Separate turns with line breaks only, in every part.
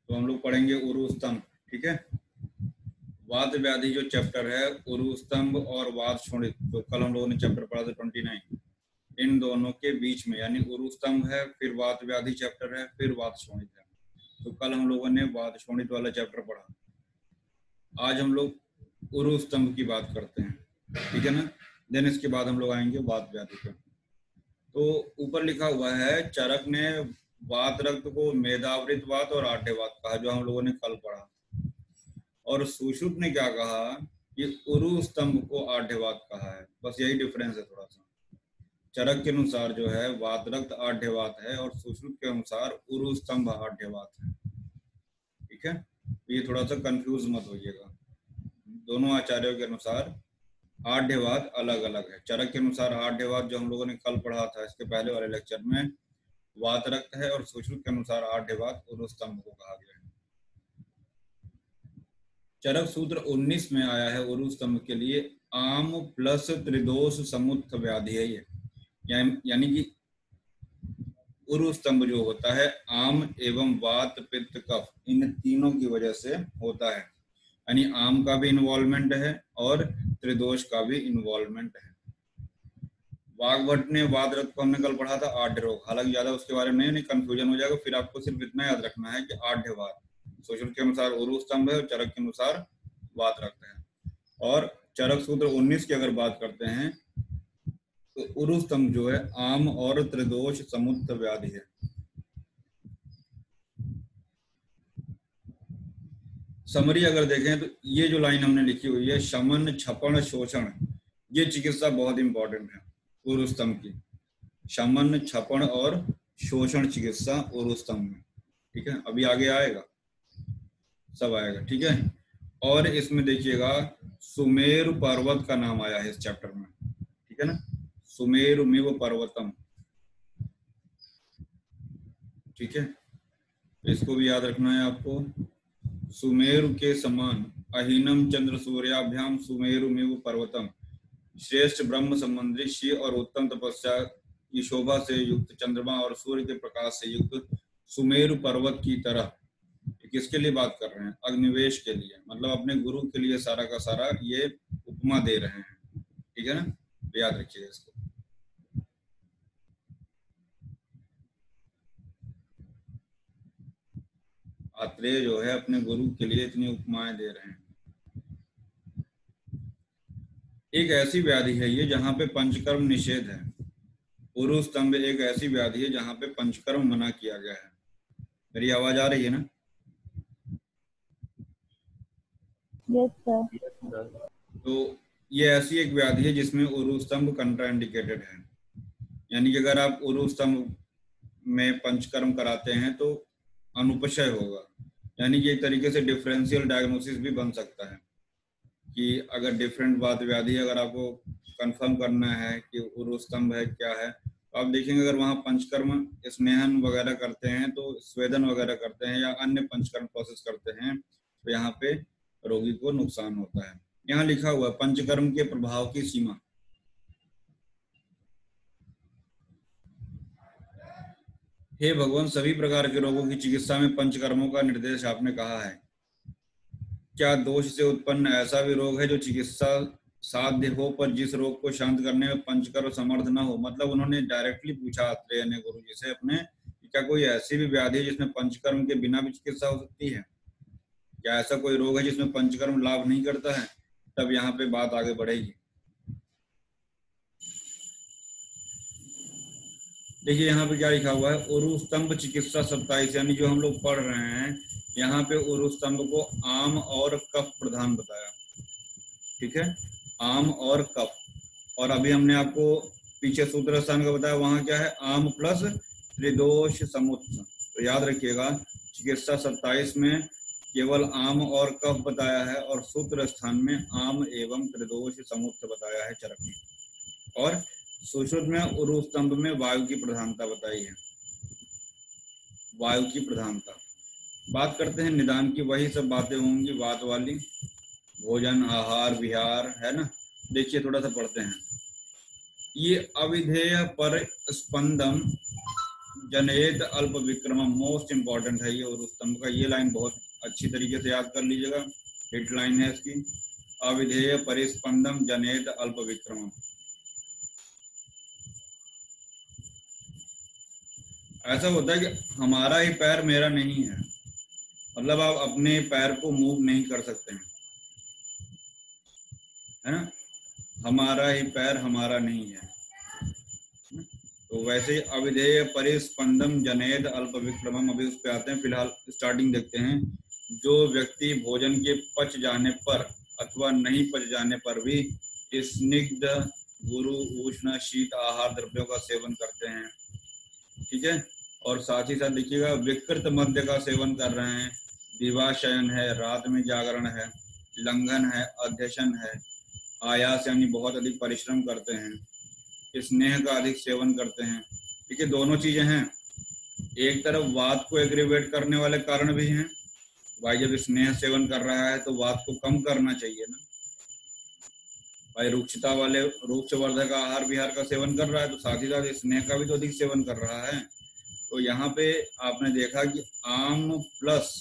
तो हम लोग पढ़ेंगे उरु स्तंभ। ठीक है, वात व्याधि जो चैप्टर है, उरु स्तंभ और वात शोणित, तो कल हम लोगों ने चैप्टर पढ़ा था 29, इन दोनों के बीच में, यानी उरु स्तंभ है, फिर वात व्याधि चैप्टर है, फिर वात शोणित है। तो कल हम लोगों ने वात शोणित वाला चैप्टर पढ़ा। आज हम लोग उरु स्तंभ की बात करते हैं, ठीक है ना। देन इसके बाद हम लोग आएंगे वात व्याधि पर। तो ऊपर लिखा हुआ है, चरक ने वात रक्त को मेदावृत वात और आढ़्यवात कहा, जो हम लोगों ने कल पढ़ा। और सुश्रुत ने क्या कहा कि उरु स्तंभ को आढ़्यवात कहा है। बस यही डिफरेंस है थोड़ा सा। चरक के अनुसार जो है वात रक्त आढ़्यवात है और सुश्रुत के अनुसार उरु स्तंभ आढ़्यवात है। ठीक है, ये थोड़ा सा कंफ्यूज मत होइएगा। दोनों आचार्यों के अनुसार आढ़्यवात अलग अलग है। चरक के अनुसार आढ़्यवात जो हम लोगों ने कल पढ़ा था इसके पहले वाले लेक्चर में, वात रक्त है, और सुश्रुत के अनुसार आढ़्यवात उरु स्तंभ को कहा गया है। चरक सूत्र 19 में आया है उरु स्तंभ के लिए, आम प्लस त्रिदोष समुत्थ व्याधि है ये। यानी कि उरु स्तंभ जो होता है आम एवं वात पित्त कफ, इन तीनों की वजह से होता है। यानी आम का भी इन्वॉल्वमेंट है और त्रिदोष का भी इन्वॉल्वमेंट है। वाग्भट ने वात रक्त को हमने कल पढ़ा था आढ़्य रोग, हालांकि ज्यादा उसके बारे में नहीं कंफ्यूजन हो जाएगा। फिर आपको सिर्फ इतना याद रखना है कि आढ़्यवात सुश्रुत के अनुसार उरु स्तंभ है और चरक के अनुसार वात रक्त है। और चरक सूत्र 19 की अगर बात करते हैं तो उरु स्तंभ जो है आम और त्रिदोष समुत्थ व्याधि है। समरी अगर देखें तो ये जो लाइन हमने लिखी हुई है, शमन छपन शोषण, ये चिकित्सा बहुत इंपॉर्टेंट है उरु स्तंभ की। शमन छपन और शोषण चिकित्सा उरु स्तंभ में। ठीक है, अभी आगे आएगा, सब आएगा। ठीक है, और इसमें देखिएगा सुमेरु पर्वत का नाम आया है इस चैप्टर में। ठीक है ना, सुमेरुमिव पर्वतम। ठीक है, इसको भी याद रखना है आपको। सुमेरु के समान अहीनम चंद्र सूर्याभ्याम सुमेरुमिव पर्वतम, श्रेष्ठ ब्रह्म संबंधी शिव और उत्तम तपस्या की शोभा से युक्त चंद्रमा और सूर्य के प्रकाश से युक्त सुमेरु पर्वत की तरह। किसके लिए बात कर रहे हैं? अग्निवेश के लिए, मतलब अपने गुरु के लिए सारा का सारा ये उपमा दे रहे हैं। ठीक है ना, तो याद रखिएगा इसको। आत्रेय जो है अपने गुरु के लिए इतनी उपमाएं दे रहे हैं। एक ऐसी व्याधि है ये जहां पे पंचकर्म निषेध है। उरु स्तंभ एक ऐसी व्याधि है जहां पे पंचकर्म मना किया गया है। मेरी आवाज आ रही है ना?
Yes sir.
तो ये ऐसी एक व्याधि है जिसमें उरु स्तंभ कंट्राइंडिकेटेड है। यानी कि अगर आप उरु स्तंभ में पंचकर्म कराते हैं तो अनुपशय होगा। यानी कि एक तरीके से डिफरेंशियल डायग्नोसिस भी बन सकता है कि अगर डिफरेंट वात व्याधि अगर आपको कंफर्म करना है कि उरु स्तंभ है क्या है, तो आप देखेंगे अगर वहाँ पंचकर्म स्नेहन वगैरह करते हैं, तो स्वेदन वगैरह करते हैं या अन्य पंचकर्म प्रोसेस करते हैं, तो यहाँ पे रोगी को नुकसान होता है। यहाँ लिखा हुआ है पंचकर्म के प्रभाव की सीमा। हे भगवान, सभी प्रकार के रोगों की चिकित्सा में पंचकर्मों का निर्देश आपने कहा है। क्या दोष से उत्पन्न ऐसा भी रोग है जो चिकित्सा साध्य हो पर जिस रोग को शांत करने में पंचकर्म समर्थ न हो? मतलब उन्होंने डायरेक्टली पूछा आत्रेय ने गुरु जी से अपने, क्या कोई ऐसी भी व्याधि है जिसमें पंचकर्म के बिना भी चिकित्सा हो सकती है? क्या ऐसा कोई रोग है जिसमें पंचकर्म लाभ नहीं करता है? तब यहाँ पे बात आगे बढ़ेगी। देखिए यहाँ पे क्या लिखा हुआ है, उरु स्तंभ चिकित्सा 27, यानी जो हम लोग पढ़ रहे हैं यहाँ पे उरु स्तंभ को आम और कफ प्रधान बताया। ठीक है, आम और कफ। और अभी हमने आपको पीछे सूत्र स्थान का बताया, वहां क्या है? आम प्लस त्रिदोष समुत्थ। तो याद रखिएगा चिकित्सा 27 में केवल आम और कफ बताया है और सूत्र स्थान में आम एवं त्रिदोष समुत्थ बताया है चरक में। और सुश्रुत में उरु स्तंभ में वायु की प्रधानता बताई है, वायु की प्रधानता। बात करते हैं निदान की, वही सब बातें होंगी वात वाली, भोजन आहार विहार, है ना। देखिए थोड़ा सा पढ़ते हैं। ये अविधेय पर स्पंदम जनेत अल्प विक्रमम, मोस्ट इंपॉर्टेंट है ये उरु स्तंभ का। ये लाइन बहुत अच्छी तरीके से याद कर लीजिएगा, हिट लाइन है इसकी। अविधेय परिस्पंदम जनेत अल्प विक्रमम। ऐसा होता है कि हमारा ही पैर मेरा नहीं है, मतलब आप अपने पैर को मूव नहीं कर सकते हैं, है ना। हमारा ही पैर हमारा नहीं है। तो वैसे अविधेय परिस्पंदम जनेद अल्प विक्रमम, अभी उस पे आते हैं, फिलहाल स्टार्टिंग देखते हैं। जो व्यक्ति भोजन के पच जाने पर अथवा नहीं पच जाने पर भी स्निग्ध गुरु उष्ण शीत आहार द्रव्यों का सेवन करते हैं, ठीक है। और साथ ही साथ देखिएगा, विकृत मद्य का सेवन कर रहे हैं, दिवाशयन है, रात में जागरण है, लंघन है, अध्यशन है, आयास यानी बहुत अधिक परिश्रम करते हैं, स्नेह का अधिक सेवन करते हैं। ठीक है, दोनों चीजें हैं। एक तरफ वात को एग्रीवेट करने वाले कारण भी हैं, भाई जब स्नेह सेवन कर रहा है तो वात को कम करना चाहिए ना भाई। रुक्षता वाले रुक्षवर्धक आहार विहार का सेवन कर रहा है तो साथ ही साथ स्नेह का भी तो अधिक सेवन कर रहा है। तो यहाँ पे आपने देखा कि आम प्लस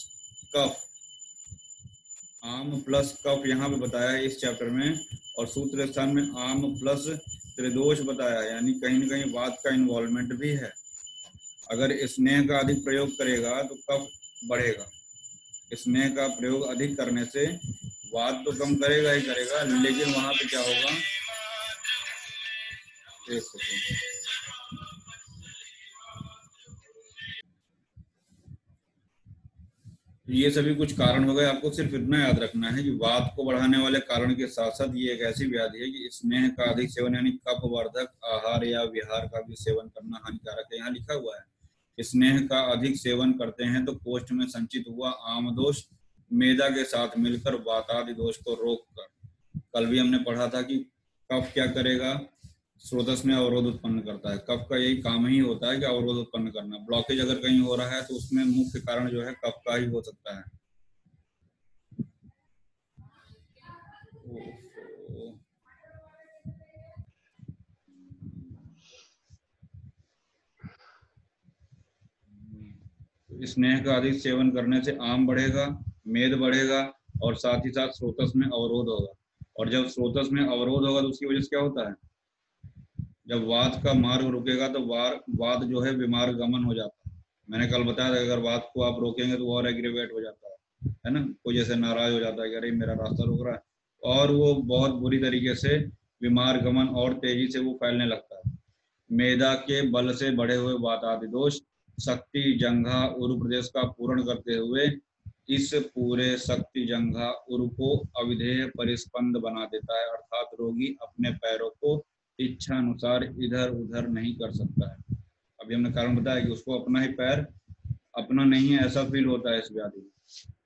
कफ, आम प्लस कफ यहाँ पे बताया है इस चैप्टर में, और सूत्र स्थान में आम प्लस त्रिदोष बताया है, यानी कहीं न कहीं वात का इन्वॉल्वमेंट भी है। अगर स्नेह का अधिक प्रयोग करेगा तो कफ बढ़ेगा, स्नेह का प्रयोग अधिक करने से वात तो कम करेगा ही करेगा, लेकिन वहां पे क्या होगा, एक सेकेंड, ये सभी कुछ कारण हो गए। आपको सिर्फ इतना याद रखना है कि वात को बढ़ाने वाले कारण के साथ साथ ये एक ऐसी व्याधि है कि स्नेह का अधिक सेवन यानी कफवर्धक आहार या विहार का भी सेवन करना हानिकारक है। यहाँ लिखा हुआ है स्नेह का अधिक सेवन करते हैं तो कोष्ठ में संचित हुआ आम दोष मेदा के साथ मिलकर वातादि दोष को रोककर, कल भी हमने पढ़ा था कि कफ क्या करेगा, स्रोतस में अवरोध उत्पन्न करता है। कफ का यही काम ही होता है कि अवरोध उत्पन्न करना। ब्लॉकेज अगर कहीं हो रहा है तो उसमें मुख्य कारण जो है कफ का ही हो सकता है। स्नेह का अधिक सेवन करने से आम बढ़ेगा, मेद बढ़ेगा और साथ ही साथ स्रोतस में अवरोध होगा। और जब स्रोतस में अवरोध होगा तो उसकी वजह से क्या होता है, जब वात का मार्ग रुकेगा तो वात जो है बीमार गमन हो जाता है। मैंने कल बताया था अगर वात को आप रोकेंगे तो और एग्रीवेट हो जाता है ना। कोई जैसे नाराज हो जाता है कि अरे मेरा रास्ता रुक रहा है, और वो बहुत बुरी तरीके से बीमार गमन और तेजी से वो फैलने लगता है। मेदा के बल से बढ़े हुए वातादि दोष शक्ति जंघा उरु प्रदेश का पूर्ण करते हुए इस पूरे शक्ति जंघा उरु को अविधेय परिस्पंद बना देता है, अर्थात रोगी अपने पैरों को इच्छा अनुसार इधर उधर नहीं कर सकता है। अभी हमने कारण बताया कि उसको अपना ही पैर अपना नहीं है ऐसा फील होता है इस व्याधि में,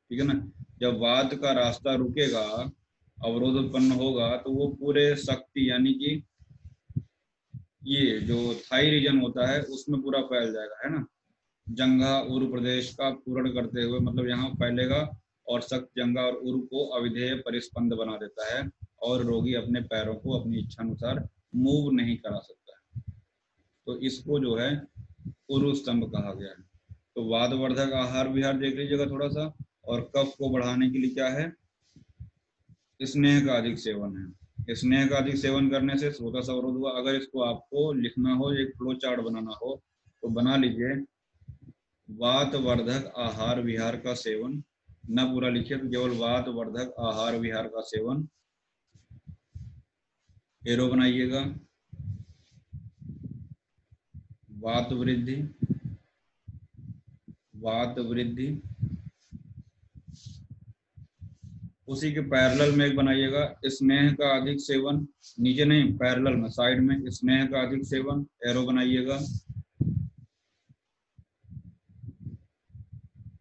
ठीक है ना। जब वात का रास्ता रुकेगा, अवरोध उत्पन्न होगा तो वो पूरे शक्ति यानी कि ये जो थाई रीजन होता है उसमें पूरा फैल जाएगा, है ना। जंघा उरु प्रदेश का पूर्ण करते हुए मतलब यहाँ फैलेगा और सख्त जंघा और उरु को अविधेय परिस्पंद बना देता है और रोगी अपने पैरों को अपनी इच्छा अनुसार मूव नहीं करा सकता है। तो इसको जो है उरु स्तंभ कहा गया है। तो वातवर्धक आहार विहार देख लीजिएगा थोड़ा सा, और कफ को बढ़ाने के लिए क्या है, स्नेह का अधिक सेवन है। स्नेह का अधिक सेवन करने से स्रोतस अवरोध हुआ। अगर इसको आपको लिखना हो, एक फ्लो चार्ट बनाना हो तो बना लीजिए, वातवर्धक आहार विहार का सेवन, न पूरा लिखिए तो केवल वातवर्धक आहार विहार का सेवन, एरो बनाइएगा, वात वृद्धि, वात वृद्धि, उसी के पैरेलल में एक बनाइएगा स्नेह का अधिक सेवन, नीचे नहीं पैरेलल में साइड में स्नेह का अधिक सेवन, एरो बनाइएगा।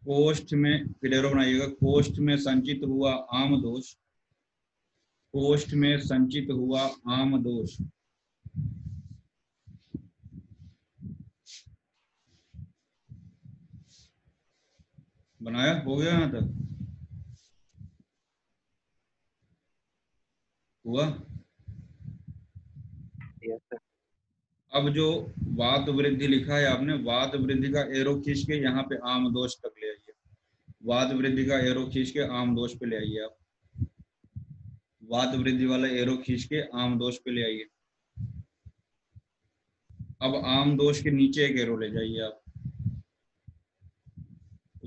कोष्ठ में फिर एरो बनाइएगा, कोष्ठ में संचित हुआ आम दोष, कोष्ठ में संचित हुआ आम दोष, बनाया हो गया यहाँ तक हुआ।
Yes, sir.
अब जो वात वृद्धि लिखा है आपने, वात वृद्धि का एरो खींच के यहाँ पे आम दोष तक ले आइए। वात वृद्धि का एरो खींच के आम दोष पे ले आइए आप। वात वृद्धि वाला एरो खींच के आम दोष पे ले आइए। अब आम दोष के नीचे एक एरो ले जाइए आप।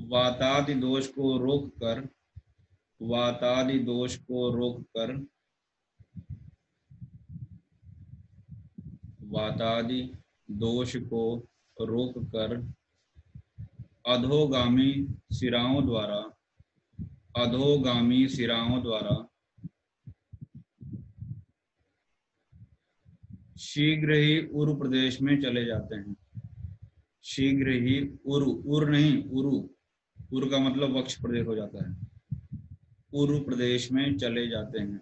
वातादि दोष को रोक कर, वातादि दोष को रोक कर, वातादि दोष को रोक कर अधोगामी सिराओं द्वारा, अधोगामी सिराओं द्वारा शीघ्र ही उरु प्रदेश में चले जाते हैं। शीघ्र ही उरु, उर नहीं उरु, उर का मतलब वक्ष प्रदेश हो जाता है। उरु प्रदेश में चले जाते हैं।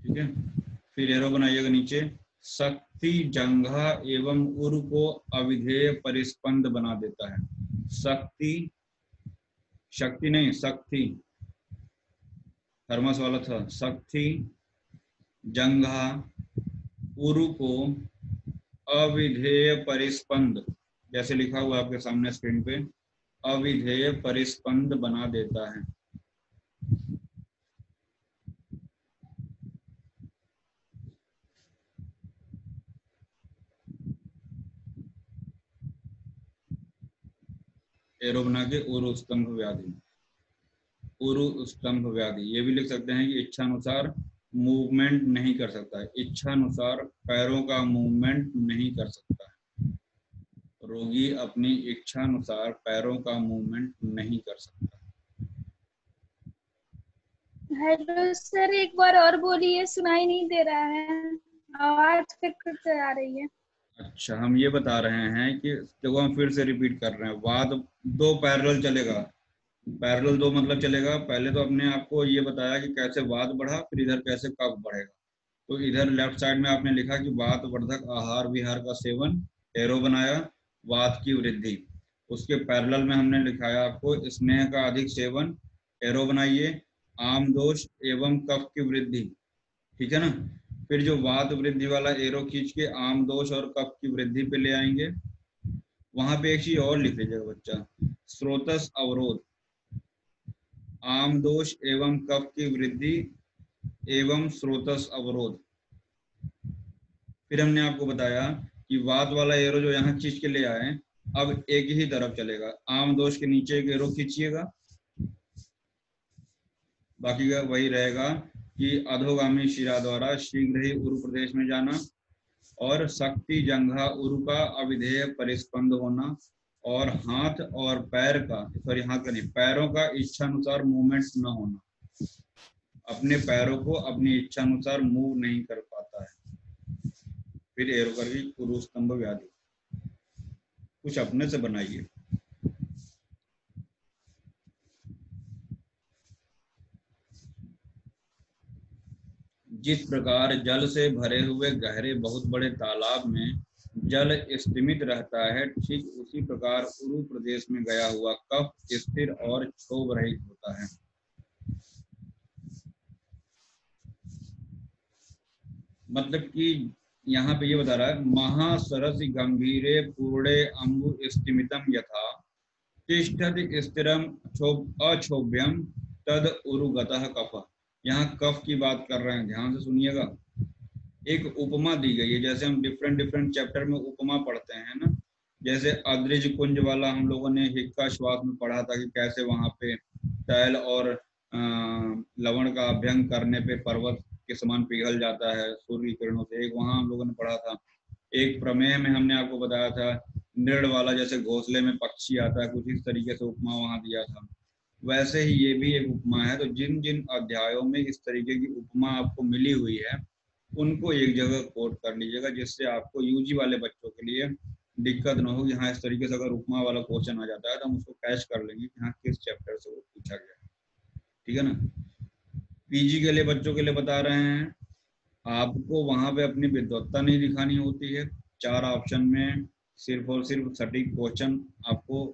ठीक है, फिर एरो बनाइएगा नीचे। शक्ति जंघा एवं उरु को अविधेय परिस्पंद बना देता है। शक्ति, शक्ति नहीं शक्ति, थर्मस वाला था। शक्ति जंघा उरु को अविधेय परिस्पंद, जैसे लिखा हुआ आपके सामने स्क्रीन पे, अविधेय परिस्पंद बना देता है। एरो बना के उरु स्तंभ व्याधि, उरु स्तंभ व्याधि। ये भी लिख सकते हैं कि इच्छानुसार मूवमेंट नहीं कर सकता है, इच्छानुसार पैरों का मूवमेंट नहीं कर सकता है। रोगी अपनी इच्छानुसार पैरों का मूवमेंट नहीं कर सकता।
हेलो सर, एक बार और बोलिए, सुनाई नहीं दे रहा है, आवाज कट आ रही है।
अच्छा, हम ये बता रहे हैं कि देखो, हम फिर से रिपीट कर रहे हैं। वाद दो पैरेलल चलेगा। पैरेलल दो मतलब चलेगा, पहले तो अपने आपको ये बताया कि कैसे वाद बढ़ा, फिर इधर कैसे कफ बढ़ेगा। तो इधर लेफ्ट साइड में आपने लिखा कि वात वर्धक आहार विहार का सेवन, एरो बनाया, वात की वृद्धि। उसके पैरेलल में हमने लिखाया आपको स्नेह का अधिक सेवन, एरो बनाइए, आम दोष एवं कफ की वृद्धि। ठीक है ना। फिर जो वात वृद्धि वाला एरो खींच के आम दोष और कफ की वृद्धि पे ले आएंगे। वहां पे एक चीज और लिख लीजिएगा बच्चा, स्रोतस अवरोध, आम दोष एवं कफ की वृद्धि एवं स्रोतस अवरोध। फिर हमने आपको बताया कि वात वाला एरो जो यहाँ खींच के ले आए, अब एक ही तरफ चलेगा। आम दोष के नीचे एक एरो खींचिएगा, बाकी का वही रहेगा कि अधोगामी शिरा द्वारा शीघ्र ही उरु प्रदेश में जाना, और शक्ति जंघा उरु का अविधेय परिस्पंद होना, और हाथ और पैर का, सॉरी हाथ का नहीं, पैरों का इच्छानुसार मूवमेंट न होना। अपने पैरों को अपनी इच्छानुसार मूव नहीं कर पाता है। फिर एरो करके उरु स्तंभ व्याधि। कुछ अपने से बनाइए। जिस प्रकार जल से भरे हुए गहरे बहुत बड़े तालाब में जल स्थिमित रहता है, ठीक उसी प्रकार उरु प्रदेश में गया हुआ कफ स्थिर और क्षोभ रहित होता है। मतलब कि यहाँ पे ये बता रहा है, महासरस गंभीरे पूर्णे अम्बु स्थिमितम यथा तिष्ठत स्थिरम अक्षोभ्यम तद उरुगतः कफ। यहाँ कफ की बात कर रहे हैं, ध्यान से सुनिएगा। एक उपमा दी गई है, जैसे हम डिफरेंट चैप्टर में उपमा पढ़ते हैं ना, जैसे अद्रिज कुंज वाला हम लोगों ने हिक्का श्वास में पढ़ा था कि कैसे वहां पे तैल और लवण का अभ्यंग करने पे पर्वत के समान पिघल जाता है सूर्य की किरणों से। एक वहां हम लोगों ने पढ़ा था। एक प्रमेय में हमने आपको बताया था नृण वाला, जैसे घोंसले में पक्षी आता है, कुछ इस तरीके से उपमा वहां दिया था। वैसे ही ये भी एक उपमा है। तो जिन जिन अध्यायों में इस तरीके की उपमा आपको मिली हुई है, उनको एक जगह कोट कर लीजिएगा, जिससे आपको यूजी वाले बच्चों के लिए दिक्कत ना हो। यहाँ इस तरीके से अगर उपमा वाला क्वेश्चन आ जाता है तो हम उसको कैच कर लेंगे कि हाँ किस चैप्टर से वो पूछा गया। ठीक है ना। पीजी के लिए बच्चों के लिए बता रहे हैं, आपको वहां पे अपनी विद्वत्ता नहीं दिखानी होती है। 4 ऑप्शन में सिर्फ और सिर्फ सटीक क्वेश्चन आपको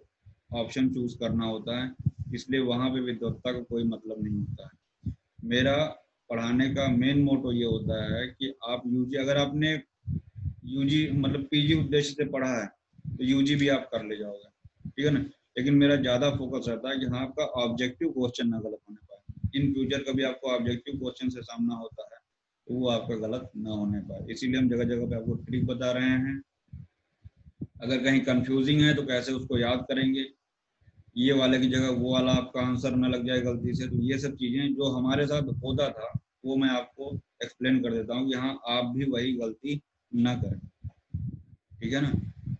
ऑप्शन चूज करना होता है, इसलिए वहां पे विद्वत्ता का कोई मतलब नहीं होता है। मेरा पढ़ाने का मेन मोटो ये होता है कि आप यूजी, अगर आपने यूजी मतलब पीजी उद्देश्य से पढ़ा है तो यूजी भी आप कर ले जाओगे, ठीक है ना। लेकिन मेरा ज्यादा फोकस रहता है कि हाँ आपका ऑब्जेक्टिव क्वेश्चन ना गलत होने पाए, इन फ्यूचर कभी आपको ऑब्जेक्टिव क्वेश्चन से सामना होता है तो वो आपका गलत ना होने पाए, इसीलिए हम जगह जगह पे आपको ट्रिक बता रहे हैं। अगर कहीं कंफ्यूजिंग है तो कैसे उसको याद करेंगे, ये वाले की जगह वो वाला आपका आंसर ना लग जाए गलती से, तो ये सब चीजें जो हमारे साथ होता था वो मैं आपको एक्सप्लेन कर देता हूँ कि हाँ आप भी वही गलती ना करें, ठीक है ना।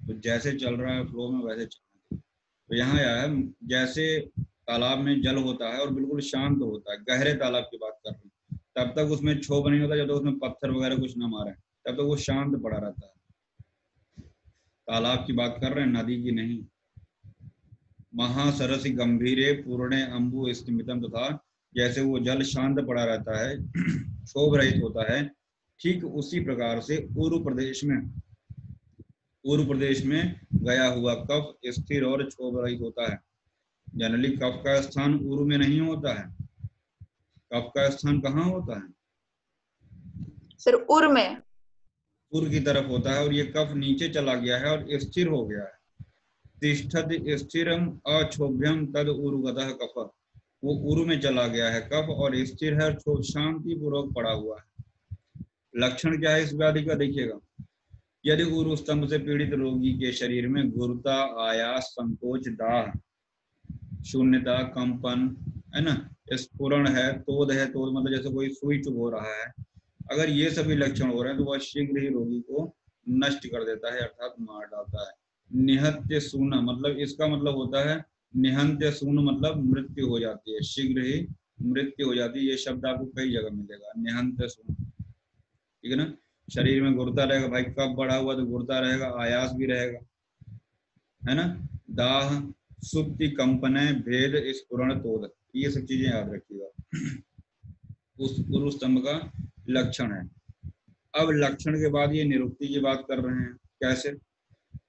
तो जैसे चल रहा है फ्लो में वैसे चलना चाहिए। तो यहाँ आया है, जैसे तालाब में जल होता है और बिल्कुल शांत होता है, गहरे तालाब की बात कर रहे हैं, तब तक उसमें क्षोभ नहीं होता, जब तक उसमें पत्थर वगैरह कुछ ना मारे तब तक वो शांत पड़ा रहता है। तालाब की बात कर रहे हैं, नदी की नहीं। महासरसि गंभीरे पूर्णे अम्बु स्तिमितम, तथा जैसे वो जल शांत पड़ा रहता है, क्षोभ रहित होता है, ठीक उसी प्रकार से पूर्व प्रदेश में गया हुआ कफ स्थिर और क्षोभ रहित होता है। जनरली कफ का स्थान उरु में नहीं होता है, कफ का स्थान कहाँ होता है?
सर उर में,
पूर्व की तरफ होता है, और ये कफ नीचे चला गया है और स्थिर हो गया है। तिष्ठत स्थिरम अक्षोभ्यम तद उरुगतः कफ, वो उरु में चला गया है कफ और स्थिर है, शांति पूर्वक पड़ा हुआ है। लक्षण क्या है इस व्याधि का देखिएगा, यदि उरु स्तंभ से पीड़ित रोगी के शरीर में गुरुता, आयास, संकोच, दाह, शून्यता, कंपन, है ना, स्फुरण है, तोद है, तोद मतलब जैसे कोई सुई चुभ हो रहा है, अगर ये सभी लक्षण हो रहे हैं तो वह शीघ्र ही रोगी को नष्ट कर देता है, अर्थात मार डालता है। निहत्य शून्य मतलब, इसका मतलब होता है निहत्य शून्य मतलब मृत्यु हो जाती है, शीघ्र ही मृत्यु हो जाती है। ये शब्द आपको कई जगह मिलेगा, निहत्य शून्य, ठीक है ना। शरीर में गुरुता रहेगा, भाई कब बढ़ा हुआ तो गुरुता रहेगा, आयास भी रहेगा, है ना, दाह, सुप्ति, कंपने, भेद, स्फुरण, तोद, ये सब चीजें याद रखिएगा, उस पुरुष स्तंभ का लक्षण है। अब लक्षण के बाद ये निरुक्ति की बात कर रहे हैं, कैसे?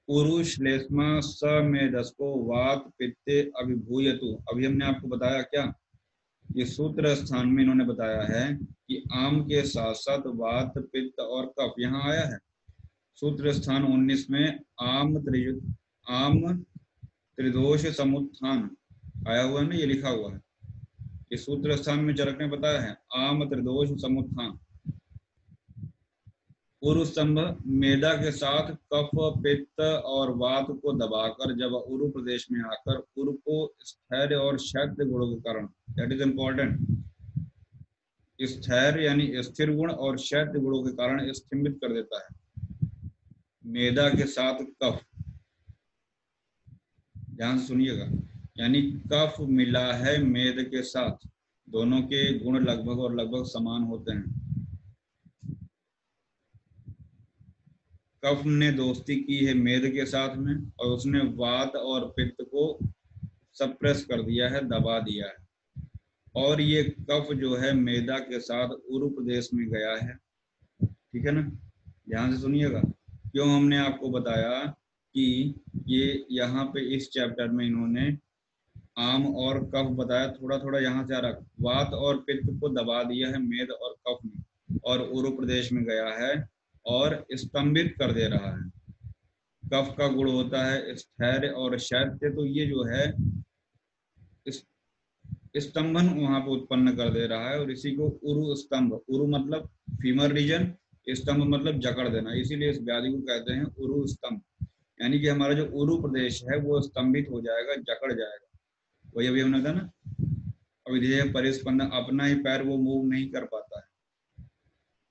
पुरुष श्लेष्मा समेदस्को वात पित्ते अभिभूयतु, अभी हमने आपको बताया क्या, ये सूत्र स्थान में इन्होंने बताया है कि आम के साथ साथ वात, पित्त और कफ यहाँ आया है। सूत्र स्थान 19 में आम त्रिदोष समुत्थान आया हुआ है ना, ये लिखा हुआ है, ये सूत्र स्थान में चरक ने बताया है, आम त्रिदोष समुत्थान। उरु स्तंभ मेदा के साथ कफ, पित्त और वात को दबाकर जब उरु प्रदेश में आकर उरु को स्थैर्य और शैत्य गुणों के कारण, दैट इज इंपॉर्टेंट, स्थैर्य यानी स्थिर गुण और शैत्य गुणों के कारण स्तिमित कर देता है। मेदा के साथ कफ, ध्यान से सुनिएगा, यानी कफ मिला है मेद के साथ, दोनों के गुण लगभग और लगभग समान होते हैं। कफ ने दोस्ती की है मेद के साथ में और उसने वात और पित्त को सप्रेस कर दिया है, दबा दिया है, और ये कफ जो है मेदा के साथ उरु प्रदेश में गया है, ठीक है ना। ध्यान से सुनिएगा, क्यों हमने आपको बताया कि ये यहाँ पे इस चैप्टर में इन्होंने आम और कफ बताया, थोड़ा थोड़ा यहाँ से आ रहा, वात और पित्त को दबा दिया है मेद और कफ ने, और उरु प्रदेश में गया है और स्तंभित कर दे रहा है। कफ का गुण होता है स्थैर्य और शैत्य, तो ये जो है स्तंभन वहां पर उत्पन्न कर दे रहा है, और इसी को उरु स्तंभ, उरु मतलब फीमर रीजन, स्तंभ मतलब जकड़ देना, इसीलिए इस व्याधि को कहते हैं उरु स्तंभ, यानी कि हमारा जो उरु प्रदेश है वो स्तंभित हो जाएगा, जकड़ जाएगा। वही अभी हमने कहा ना, अविधेय परिस्पंदन, अपना ही पैर वो मूव नहीं कर पाता है,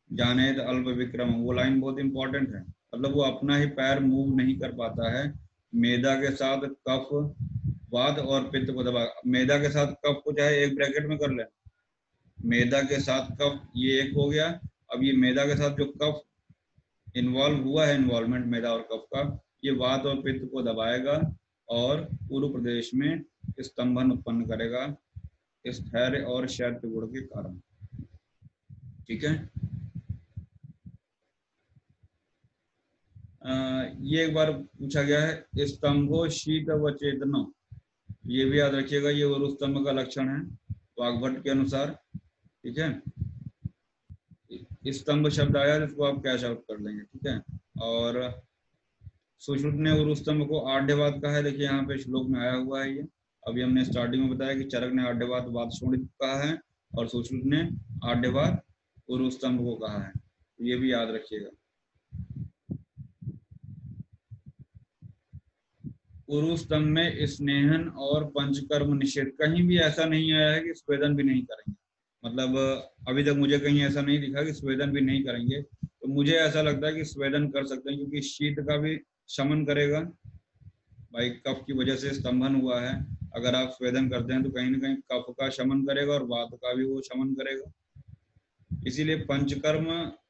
जाने अल्प विक्रम, वो लाइन बहुत इंपॉर्टेंट है, मतलब वो अपना ही पैर मूव नहीं कर पाता है। मेदा के साथ कफ, वात और पित्त को दबा, मेदा के साथ कफ को चाहे एक ब्रैकेट में कर ले, मेदा के साथ कफ ये एक हो गया, अब ये मेदा के साथ जो कफ इन्वॉल्व हुआ है, इन्वॉल्वमेंट मेदा और कफ का, ये वात और पित्त को दबाएगा और पूर्व प्रदेश में स्तंभन उत्पन्न करेगा स्थैर्य और शैत्य गुण के कारण, ठीक है। ये एक बार पूछा गया है, स्तंभो शीत व चेतनो, ये भी याद रखिएगा, ये उरु स्तंभ का लक्षण है वाग्भट के अनुसार। ठीक है, स्तंभ शब्द आया जिसको आप कैच आउट कर लेंगे। ठीक है, और सुश्रुत ने उरु स्तंभ को आढ़्यवाद कहा है। देखिए यहाँ पे श्लोक में आया हुआ है ये, अभी हमने स्टार्टिंग में बताया कि चरक ने आढ़्यवाद वाद शोणित कहा है और सुश्रुत ने आढ़्यवाद उरु स्तंभ को कहा है, ये भी याद रखिएगा। उरु स्तंभ में स्नेहन और पंचकर्म निषेध, कहीं भी ऐसा नहीं आया है कि स्वेदन भी नहीं करेंगे। मतलब अभी तक मुझे कहीं ऐसा नहीं दिखा कि स्वेदन भी नहीं करेंगे, तो मुझे ऐसा लगता है कि स्वेदन कर सकते हैं, क्योंकि शीत का भी शमन करेगा। भाई कफ की वजह से स्तंभन हुआ है, अगर आप स्वेदन करते हैं तो कहीं ना कहीं कफ का शमन करेगा और वात का भी वो शमन करेगा। इसीलिए पंचकर्म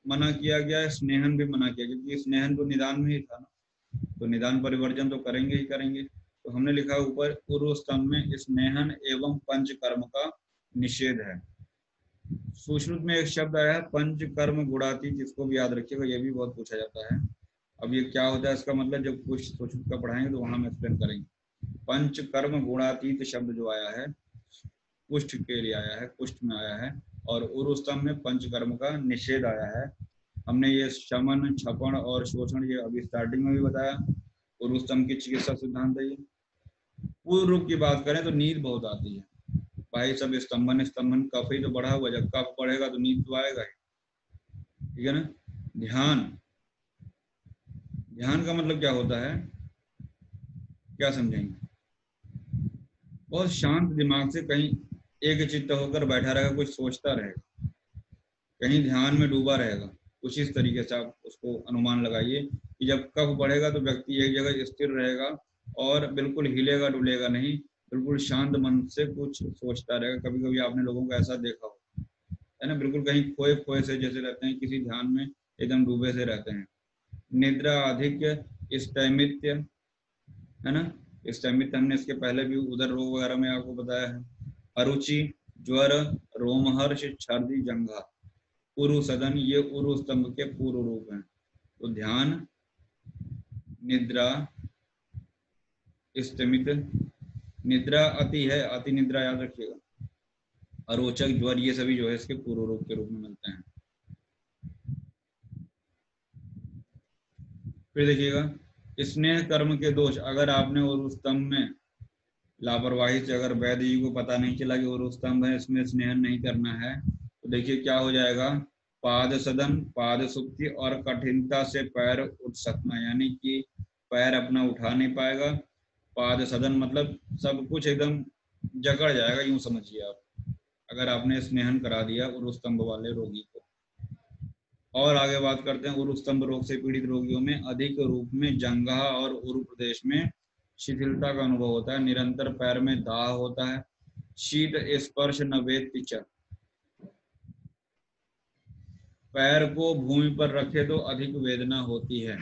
मना किया गया है, स्नेहन भी मना किया, क्योंकि स्नेहन तो निदान में ही था ना, तो निदान परिवर्जन तो करेंगे ही करेंगे। तो हमने लिखा ऊपर उरु स्तंभ में स्नेहन एवं पंचकर्म का निषेध है। सुश्रुत में एक शब्द आया है पंचकर्म गुणातीत, जिसको भी याद रखिएगा, ये भी बहुत पूछा जाता है। अब ये क्या होता है इसका मतलब, जब कुछ सुश्रुत का पढ़ाएंगे तो वहां हम एक्सप्लेन करेंगे। पंचकर्म गुणातीत शब्द जो आया है कुष्ठ के लिए आया है, कुष्ठ में आया है, और उरु स्तंभ में पंचकर्म का निषेध आया है। हमने ये शमन, छपन और शोषण ये अभी स्टार्टिंग में भी बताया। उरु स्तंभ की चिकित्सा सिद्धांत है ये। पूर्व रूप की बात करें तो नींद बहुत आती है भाई, सब स्तंभन स्तंभन कफ ही तो बढ़ा हुआ, जब कफ बढ़ेगा तो नींद तो आएगा ही। ठीक है ना। ध्यान, ध्यान का मतलब क्या होता है, क्या समझेंगे? बहुत शांत दिमाग से कहीं एक चित्त होकर बैठा रहेगा, कुछ सोचता रहेगा, कहीं ध्यान में डूबा रहेगा। कुछ इस तरीके से आप उसको अनुमान लगाइए कि जब कफ बढ़ेगा तो व्यक्ति एक जगह स्थिर रहेगा और बिल्कुल हिलेगा डुलेगा नहीं, बिल्कुल शांत मन से कुछ सोचता रहेगा। कभी कभी आपने लोगों को ऐसा देखा हो, है ना, बिल्कुल कहीं खोए खोए से जैसे रहते हैं, किसी ध्यान में एकदम डूबे से रहते हैं। निद्रा अधिक स्थैमित्य, है ना, स्थैमित्य हमने इसके पहले भी उदर रोग वगैरह में आपको बताया है। अरुचि, ज्वर, रोमहर्ष, छर्दी, जंघा, उरु सदन, ये उरु स्तंभ के पूर्व रूप हैं। तो ध्यान, निद्रा, स्थिमित, निद्रा अति है, अति निद्रा याद रखिएगा, अरोचक, ज्वर, ये सभी जो है इसके पूर्व रूप के रूप में मिलते हैं। फिर देखिएगा स्नेह कर्म के दोष, अगर आपने उरु स्तंभ में लापरवाही से, अगर वैद्य जी को पता नहीं चला कि उरु स्तंभ है, इसमें स्नेहन नहीं करना है, तो देखिए क्या हो जाएगा, पाद सदन, पाद सुक्ति और कठिनता से पैर उठ सकना, यानी कि पैर अपना उठा नहीं पाएगा। पाद सदन मतलब सब कुछ एकदम जकड़ जाएगा, यूं समझिए आप, अगर आपने स्नेहन करा दिया उरु स्तंभ वाले रोगी को। और आगे बात करते हैं, उरु स्तंभ रोग से पीड़ित रोगियों में अधिक रूप में जंघा और उरु प्रदेश में शिथिलता का अनुभव होता है, निरंतर पैर में दाह होता है, शीत स्पर्श न वेत्ति च, पैर को भूमि पर रखे तो अधिक वेदना होती है।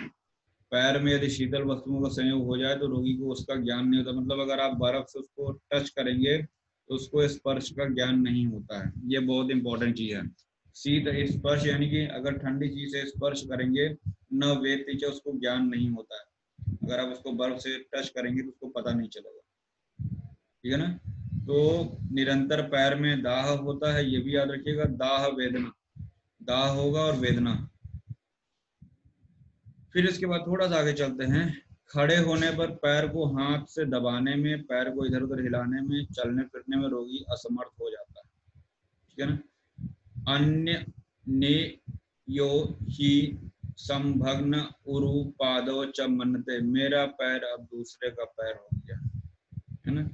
पैर में यदि शीतल वस्तुओं का संयोग हो जाए तो रोगी को उसका ज्ञान नहीं होता, मतलब अगर आप बर्फ से उसको टच करेंगे तो उसको स्पर्श का ज्ञान नहीं होता है, ये बहुत इंपॉर्टेंट चीज है। शीत स्पर्श यानी कि अगर ठंडी चीज से स्पर्श करेंगे, न वेत्ति च, उसको ज्ञान नहीं होता है। अगर आप उसको बर्फ से टच करेंगे तो उसको पता नहीं चलेगा। ठीक है ना। तो निरंतर पैर में दाह होता है, ये भी याद रखिएगा, दाह वेदना, दाह होगा और वेदना। फिर इसके बाद थोड़ा सा आगे चलते हैं, खड़े होने पर पैर को हाथ से दबाने में, पैर को इधर उधर हिलाने में, चलने फिरने में रोगी असमर्थ हो जाता है। ठीक है ना। अन्य ने यो ही संभग्न उरु पादो च मनते, मेरा पैर अब दूसरे का पैर हो गया, है ना।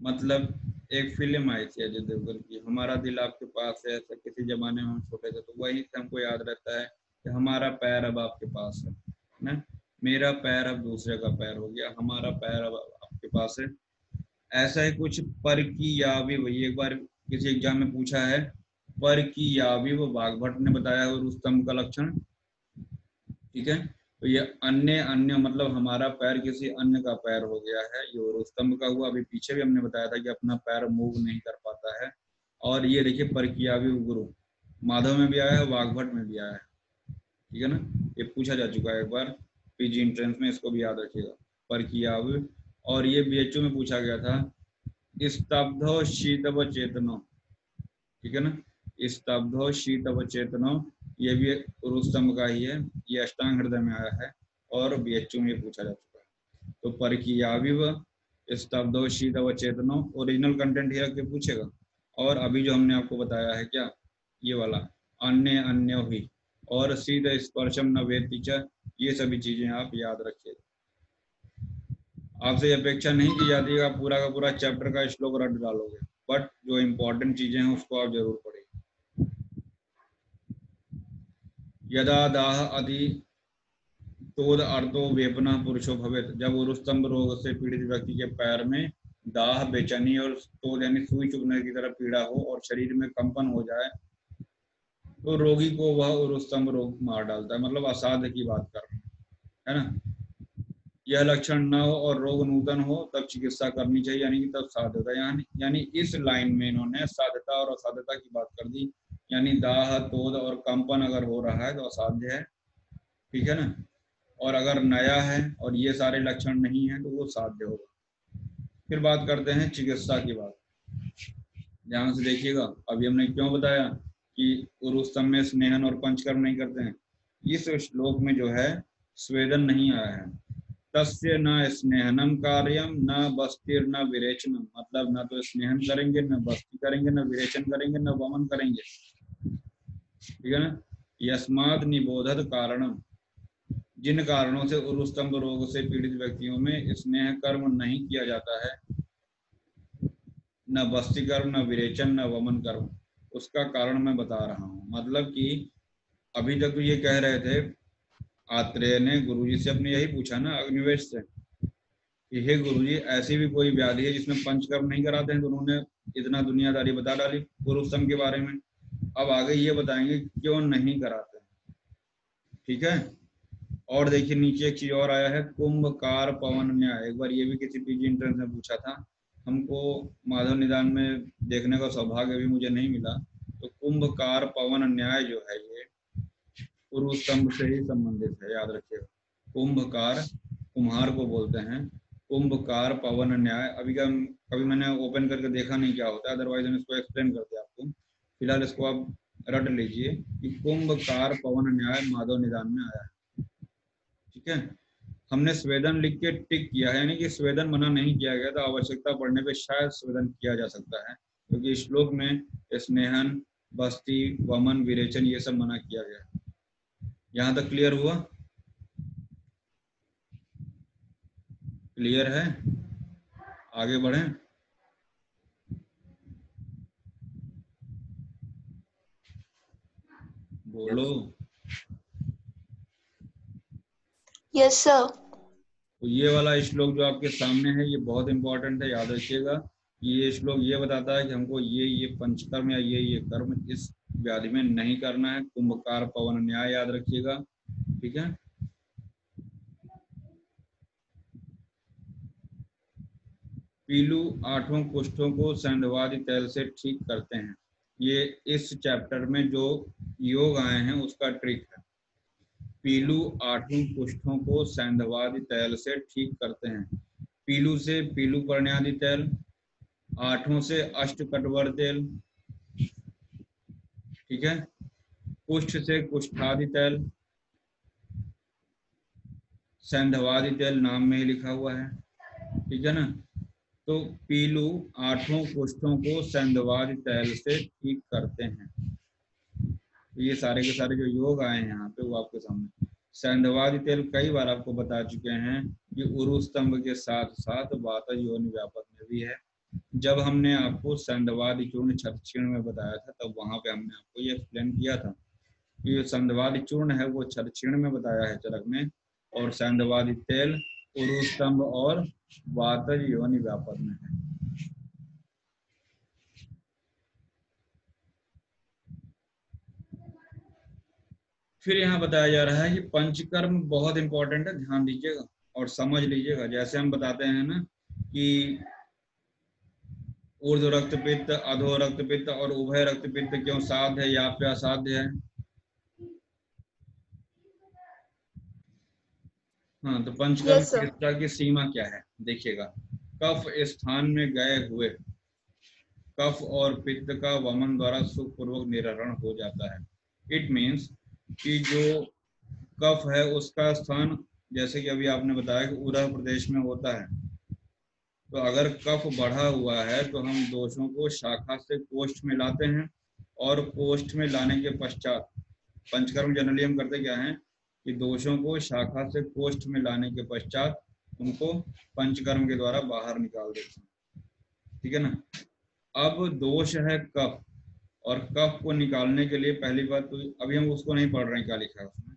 मतलब एक फिल्म आई थी अजय देवगन की, हमारा दिल आपके पास है, ऐसा किसी जमाने में हम छोटे थे तो वही से हमको याद रहता है कि हमारा पैर अब आपके पास है ना, मेरा पैर अब दूसरे का पैर हो गया, हमारा पैर अब आपके पास है। ऐसा ही कुछ पर की यावी, वही एक बार किसी एग्जाम में पूछा है, पर की यावी, वो वाग्भट ने बताया उरु स्तंभ का लक्षण। ठीक है, तो ये अन्य, अन्य मतलब हमारा पैर किसी अन्य का पैर हो गया है, ये उरु स्तंभ का हुआ। अभी पीछे भी हमने बताया था कि अपना पैर मूव नहीं कर पाता है। और ये देखिए परकियावी गुरु, माधव में भी आया है, वाग्भट में भी आया है। ठीक है ना, ये पूछा जा चुका है एक बार पीजी एंट्रेंस में, इसको भी याद रखिएगा। परकियावी और ये बीएचयू में पूछा गया था, स्तब्धो शीतव चेतनो, ठीक है ना, स्तब्धो शीतव चेतनो, ये भी उरुस्तंभ का ही है, ये अष्टांग हृदय में आया है और बीएचयू में पूछा जा चुका है। तो परकीयाविव स्तब्धो शीतव चेतनो, ओरिजिनल कंटेंट ही के पूछेगा। और अभी जो हमने आपको बताया है क्या, ये वाला अन्य अन्य हुई और शीत स्पर्शम न वेत्ति च, ये सभी चीजें आप याद रखिए। आपसे अपेक्षा नहीं की जाती है आप पूरा का पूरा चैप्टर का श्लोक रट डालोगे, बट जो इम्पोर्टेंट चीजें हैं उसको आप जरूर पढ़िए। यदा दाह अति तोद अर्धो वेपना पुरुषो भवेत, जब उरुस्तंभ रोग से पीड़ित व्यक्ति के पैर में दाह, बेचैनी और तोद यानी सुई चुभने की तरह पीड़ा हो और शरीर में कंपन हो जाए तो रोगी को वह उरुस्तंभ रोग मार डालता है। मतलब असाध्य की बात कर रहे हैं, है ना। यह लक्षण न हो और रोग नूतन हो तब चिकित्सा करनी चाहिए, यानी कि तब साध्यता, यानी इस लाइन में इन्होंने साध्यता और असाध्यता की बात कर दी। यानी दाह, तोद और कंपन अगर हो रहा है तो असाध्य है, ठीक है ना। और अगर नया है और ये सारे लक्षण नहीं है तो वो साध्य होगा। फिर बात करते हैं चिकित्सा की बात, ध्यान से देखिएगा। अभी हमने क्यों बताया कि उरुस्तंभ में स्नेहन और पंचकर्म नहीं करते हैं। इस श्लोक में जो है स्वेदन नहीं आया है। तस्य न स्नेहनम कार्यम न बस्तिर न विरेचनम, मतलब न तो स्नेहन करेंगे, न बस्ती करेंगे, न विरेचन करेंगे, न वमन करेंगे, ठीक है ना। यस्माद निबोधत कारणम, जिन कारणों से उरुस्तंभ रोग से पीड़ित व्यक्तियों में स्नेह कर्म नहीं किया जाता है, न बस्ती कर्म, न विरेचन, न वमन कर्म, उसका कारण मैं बता रहा हूँ। मतलब कि अभी तक तो ये कह रहे थे, आत्रेय ने गुरुजी से अपने यही पूछा ना अग्निवेश से कि हे गुरुजी ऐसी भी कोई व्याधि है जिसमें पंचकर्म नहीं कराते हैं, तो उन्होंने इतना दुनियादारी बता डाली उरुस्तंभ के बारे में। अब आगे ये बताएंगे क्यों नहीं कराते, ठीक है। और देखिए नीचे एक चीज और आया है, कुंभकार पवन न्याय। एक बार ये भी किसी पीजी एंट्रेंस में पूछा था, हमको माधव निदान में देखने का सौभाग्य भी मुझे नहीं मिला। तो कुंभकार पवन न्याय जो है ये उरुस्तंभ से ही संबंधित है, याद रखिएगा। कुंभकार कुम्हार को बोलते हैं, कुंभकार पवन न्याय। कभी मैंने ओपन करके देखा नहीं क्या होता है, अदरवाइज हम इसको एक्सप्लेन करते हैं आपको। फिलहाल इसको आप रट लीजिए कि कुंभकार पवन न्याय माधव निदान में आया है, ठीक है। हमने स्वेदन लिख के टिक किया है, यानी कि स्वेदन मना नहीं किया गया, तो आवश्यकता पड़ने पे शायद स्वेदन किया जा सकता है, क्योंकि श्लोक में स्नेहन, बस्ती, वमन, विरेचन ये सब मना किया गया है। यहाँ तक क्लियर हुआ? क्लियर है? आगे बढ़ें। बोलो।
Yes sir.
तो ये वाला श्लोक जो आपके सामने है ये बहुत इंपॉर्टेंट है, याद रखिएगा। ये श्लोक ये बताता है कि हमको ये पंचकर्म या ये कर्म इस व्याधि में नहीं करना है। कुंभकार पवन न्याय याद रखिएगा, ठीक है। पीलू आठों कुष्ठों को सैंधवादी तैल से ठीक करते हैं। ये इस चैप्टर में जो योग आए हैं उसका ट्रिक है। पीलू आठों कुष्ठों को सैंधवादी तैल से ठीक करते हैं। पीलू से पीलू पर्ण्यादि तैल, आठों से अष्टकटवर तेल, ठीक है। कुष्ठ से कुष्ठादि तैल, सैंधवादी तेल नाम में ही लिखा हुआ है, ठीक है ना। तो पीलू आठों कुष्ठों को सैंधवादी तैल से ठीक करते हैं। तो ये सारे के सारे जो योग आए हैं यहाँ पे वो आपके सामने। सैंधवादी तेल कई बार आपको बता चुके हैं कि उरुस्तंभ के साथ साथ वात योनि व्यापक में भी है। जब हमने आपको सैंधवादी चूर्ण छत्तीर्ण में बताया था तब वहां पे हमने आपको ये एक्सप्लेन किया था कि जो सैंधवादी चूर्ण है वो छत्तीर्ण में बताया है चरक में, और सैंधवादी तेल उरुस्तंभ और वात योनि व्यापक में है। फिर यहाँ बताया जा रहा है कि पंचकर्म बहुत इंपॉर्टेंट है, ध्यान दीजिएगा और समझ लीजिएगा। जैसे हम बताते हैं ना कि ऊर्ध्व रक्तपित्त, अधो रक्तपित्त और उभय रक्तपित्त क्यों साध्य है या फिर असाध्य है। हाँ, तो पंचकर्म
Yes, sir.
चिकित्सा की सीमा क्या है देखिएगा। कफ स्थान में गए हुए कफ और पित्त का वमन द्वारा सुखपूर्वक निराकरण हो जाता है। इट मीन्स कि जो कफ है उसका स्थान, जैसे कि अभी आपने बताया कि उरह प्रदेश में होता है, तो अगर कफ बढ़ा हुआ है तो हम दोषों को शाखा से कोष्ठ में लाते हैं, और कोष्ठ में लाने के पश्चात पंचकर्म जनरली हम करते क्या है कि दोषों को शाखा से कोष्ठ में लाने के पश्चात उनको पंचकर्म के द्वारा बाहर निकाल देते हैं, ठीक है ना। अब दोष है कफ, और कफ को निकालने के लिए पहली बात तो अभी हम उसको नहीं पढ़ रहे हैं क्या लिखा है उसमें।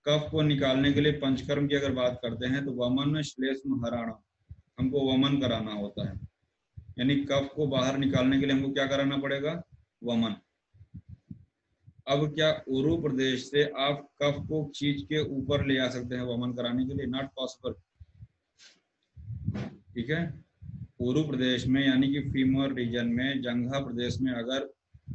कफ को निकालने के लिए पंचकर्म की अगर बात करते हैं तो वमन श्लेष्म हराणा, हमको वमन कराना होता है, यानी कफ को बाहर निकालने के लिए हमको क्या कराना पड़ेगा, वमन। अब क्या उरु प्रदेश से आप कफ को खींच के ऊपर ले आ सकते हैं वमन कराने के लिए, नॉट पॉसिबल, ठीक है। उरु प्रदेश में यानी कि फीमर रीजन में, जंघा प्रदेश में अगर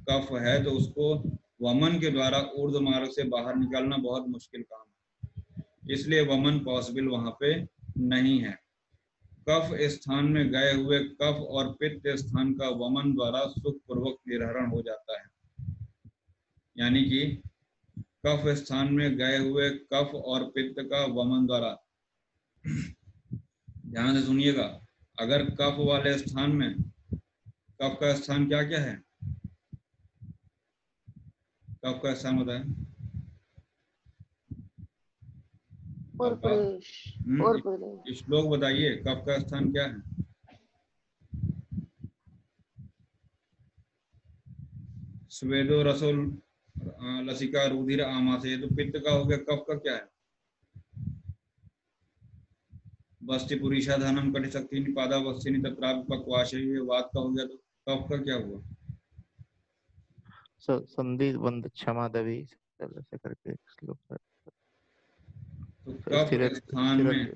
कफ है तो उसको वमन के द्वारा ऊर्ध्व मार्ग से बाहर निकालना बहुत मुश्किल काम है, इसलिए वमन पॉसिबल वहां पे नहीं है। कफ स्थान में गए हुए कफ और पित्त स्थान का वमन द्वारा सुखपूर्वक निराकरण हो जाता है, यानी कि कफ स्थान में गए हुए कफ और पित्त का वमन द्वारा, ध्यान से सुनिएगा, अगर कफ वाले स्थान में, कफ का स्थान क्या क्या है, कफ का स्थान होता है
और प्रदेश, और प्रदेश।
श्लोक बताइए, कफ का स्थान क्या है, स्वेदो रसो लसिका रुधिर आमाशय, तो पित्त का हो गया, कफ का क्या है, बस्ति पुरीषाधानम कटि शक्ति पादा वस्तिनी तत्रापि पक्वाशय, वात का हो गया, तो कफ का क्या हुआ,
संधि बंध क्षमा दवी से करके श्लोक है।
तो कफ स्थान में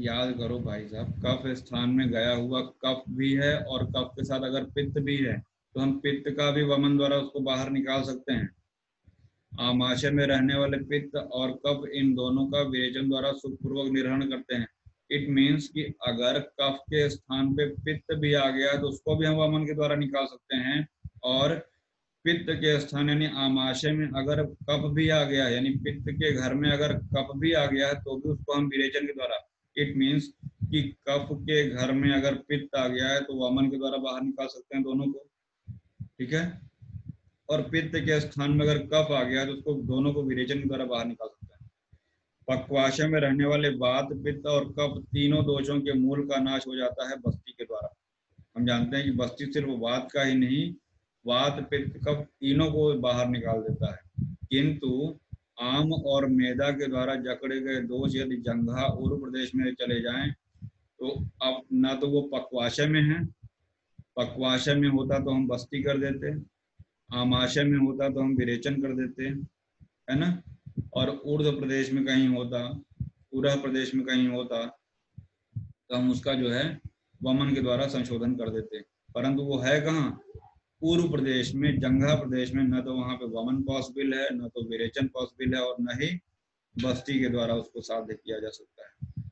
याद करो भाई साहब, कफ स्थान में गया हुआ कफ भी है और कफ के साथ अगर पित्त भी है तो हम पित्त का भी वमन द्वारा उसको बाहर निकाल सकते हैं। आमाशय में रहने वाले पित्त और कफ, इन दोनों का विरेचन द्वारा सुखपूर्वक निर्वहन करते हैं। इट मीन्स कि अगर कफ के स्थान पे पित्त भी आ गया तो उसको भी हम वमन के द्वारा निकाल सकते हैं, और पित्त के स्थान यानी आमाशय में अगर कफ भी आ गया, यानी पित्त के घर में अगर कफ भी आ गया है तो भी उसको हम विरेचन के द्वारा, इट मीन्स कि कफ के घर में अगर पित्त आ गया है तो वमन के द्वारा बाहर निकाल सकते हैं दोनों को, ठीक है। और पित्त के स्थान में अगर कफ आ गया तो उसको दोनों को विरेचन के द्वारा बाहर निकाल सकते हैं। पक्वाशय में रहने वाले वात, पित्त और कफ तीनों दोषों के मूल का नाश हो जाता है बस्ती के द्वारा। हम जानते हैं कि बस्ती सिर्फ वात का ही नहीं, वात, पित्त, कफ तीनों को बाहर निकाल देता है, किंतु आम और मैदा के द्वारा जकड़े गए दोष यदि जंघा उरु प्रदेश में चले जाएं तो अब ना तो वो पक्वाशय में है, पक्वाशय में होता तो हम बस्ती कर देते, आमाशय में होता तो हम विरेचन कर देते, है ना, और ऊर्ध्व प्रदेश में कहीं होता, उरह प्रदेश में कहीं होता तो हम उसका जो है वमन के द्वारा संशोधन कर देते, परंतु वो है कहाँ, पूर्व प्रदेश में, जंघा प्रदेश में, न तो वहां पे वमन पॉसिबल है, न तो विरेचन पॉसिबल है, और न ही बस्ती के द्वारा उसको साध्य किया जा सकता है।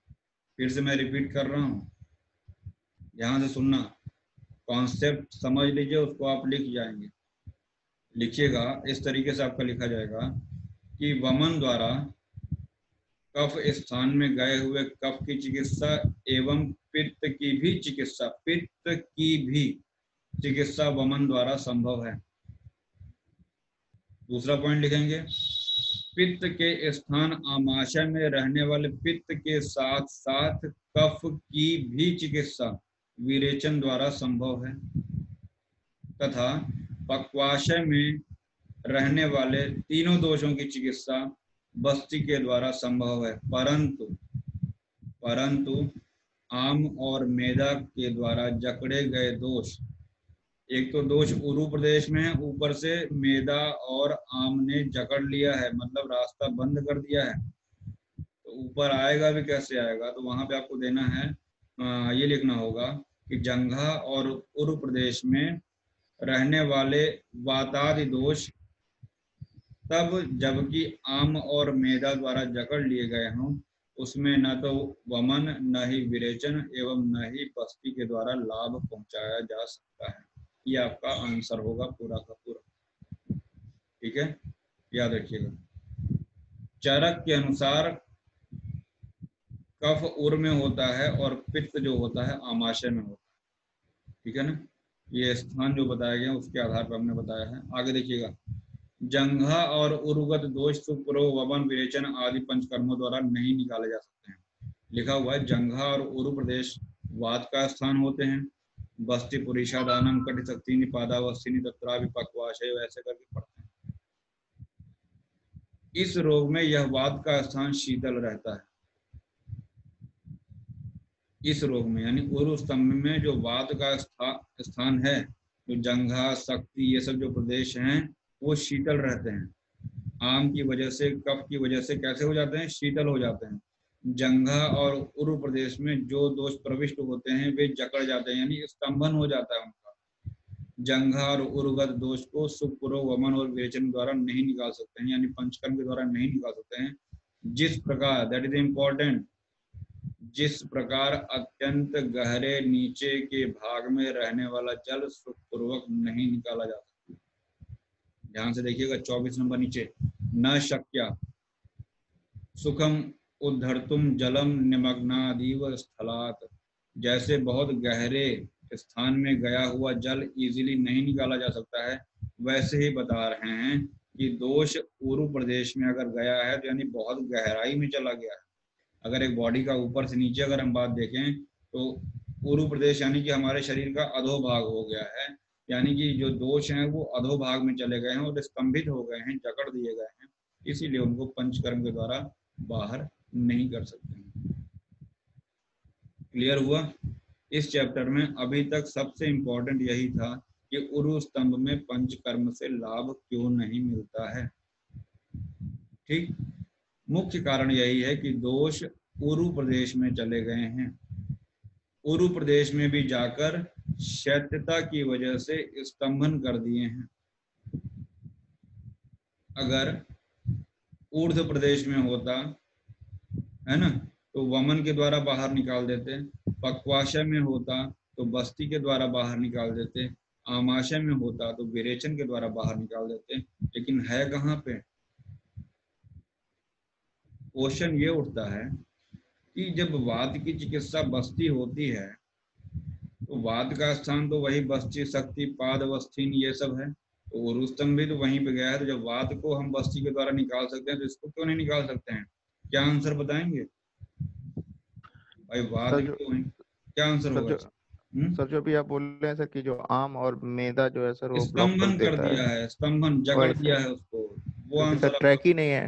फिर से मैं रिपीट कर रहा हूँ, ध्यान से सुनना, कॉन्सेप्ट समझ लीजिए, उसको आप लिख जाएंगे, लिखिएगा इस तरीके से आपका लिखा जाएगा कि वमन द्वारा कफ स्थान में गए हुए कफ की चिकित्सा एवं पित्त की भी चिकित्सा, पित्त की भी चिकित्सा वमन द्वारा संभव है। दूसरा पॉइंट लिखेंगे, पित्त के स्थान आमाशय में रहने वाले पित्त के साथ साथ कफ की भी चिकित्सा विरेचन द्वारा संभव है, तथा पक्वाशय में रहने वाले तीनों दोषों की चिकित्सा बस्ती के द्वारा संभव है, परंतु आम और मैदा के द्वारा जकड़े गए दोष, एक तो दोष उरु प्रदेश में है, ऊपर से मैदा और आम ने जकड़ लिया है, मतलब रास्ता बंद कर दिया है, तो ऊपर आएगा भी कैसे आएगा, तो वहां पे आपको देना है, ये लिखना होगा कि जंघा और उरु प्रदेश में रहने वाले वातादि दोष तब जबकि आम और मैदा द्वारा जकड़ लिए गए हों, उसमें न तो वमन, न ही विरेचन एवं न ही बस्ती के द्वारा लाभ पहुंचाया जा सकता है। ये आपका आंसर होगा पूरा का पूरा। ठीक है, याद रखिएगा। चरक के अनुसार कफ उर में होता है और पित्त जो होता है आमाशय में होता है। ठीक है ना, ये स्थान जो बताया गया उसके आधार पर हमने बताया है। आगे देखिएगा, जंघा और उर्वगत दोष सुप्रो वमन विरेचन आदि पंचकर्मों द्वारा नहीं निकाले जा सकते हैं। लिखा हुआ है जंघा और उरु प्रदेश वात का स्थान होते हैं। बस्ती पुरीषादानम कटि शक्ति निपादावस्थिनी तत्रा विपक्वाशय वैसे करके पढ़ते हैं। इस रोग में यह वात का स्थान शीतल रहता है। इस रोग में यानी उरु स्तंभ में जो वात का स्थान है, जो जंघा शक्ति ये सब जो प्रदेश हैं वो शीतल रहते हैं। आम की वजह से, कफ की वजह से कैसे हो जाते हैं? शीतल हो जाते हैं। जंघा और उरु प्रदेश में जो दोष प्रविष्ट होते हैं वे जकड़ जाते हैं, यानी स्तंभन हो जाता है उनका। जंघा और उर्वगत दोष को सुपुरो वमन और विरेचन द्वारा नहीं निकाल सकते हैं, यानी पंचकर्म के द्वारा नहीं निकाल सकते हैं। जिस प्रकार, दैट इज इम्पोर्टेंट, जिस प्रकार अत्यंत गहरे नीचे के भाग में रहने वाला जल सुखपूर्वक नहीं निकाला जा सकता। ध्यान से देखिएगा, 24 नंबर नीचे, न शक्या सुखम उद्धर्तुम जलम निमग्नादिव स्थलात्। जैसे बहुत गहरे स्थान में गया हुआ जल इजीली नहीं निकाला जा सकता है, वैसे ही बता रहे हैं कि दोष उरु प्रदेश में अगर गया है तो यानी बहुत गहराई में चला गया है। अगर एक बॉडी का ऊपर से नीचे अगर हम बात देखें तो उरु प्रदेश यानी कि हमारे शरीर का अधोभाग हो गया है, यानी कि जो दोष हैं वो अधोभाग में चले गए हैं और स्तंभित हो गए हैं, जकड़ दिए गए हैं, इसीलिए उनको पंचकर्म के द्वारा बाहर नहीं कर सकते हैं। क्लियर हुआ? इस चैप्टर में अभी तक सबसे इंपॉर्टेंट यही था कि उरु स्तंभ में पंचकर्म से लाभ क्यों नहीं मिलता है। ठीक, मुख्य कारण यही है कि दोष उरु प्रदेश में चले गए हैं। उरु प्रदेश में भी जाकर शैत्यता की वजह से स्तंभन कर दिए हैं। अगर ऊर्ध्व प्रदेश में होता है ना तो वमन के द्वारा बाहर निकाल देते, पक्वाशय में होता तो बस्ती के द्वारा बाहर निकाल देते, आमाशय में होता तो विरेचन के द्वारा बाहर निकाल देते। लेकिन है कहाँ पे? क्वेश्चन ये उठता है कि जब वात की चिकित्सा बस्ती होती है तो वात का स्थान तो वही बस्ती, शक्ति, पाद, अवस्थीन ये सब है, तो उरु स्तंभ भी तो वहीं पे गया है। तो जब वात को हम बस्ती के द्वारा निकाल सकते हैं तो इसको क्यों नहीं निकाल सकते हैं? क्या आंसर बताएंगे भाई? वात भी तो वहीं, क्या आंसर होगा?
सर जो भी आप बोल रहे हैं सर कि जो आम और मैदा जो है सर वो
स्तंभन कर दिया है, स्तंभन जकड़ दिया है उसको, वो आंसर
ट्रैक ही नहीं है।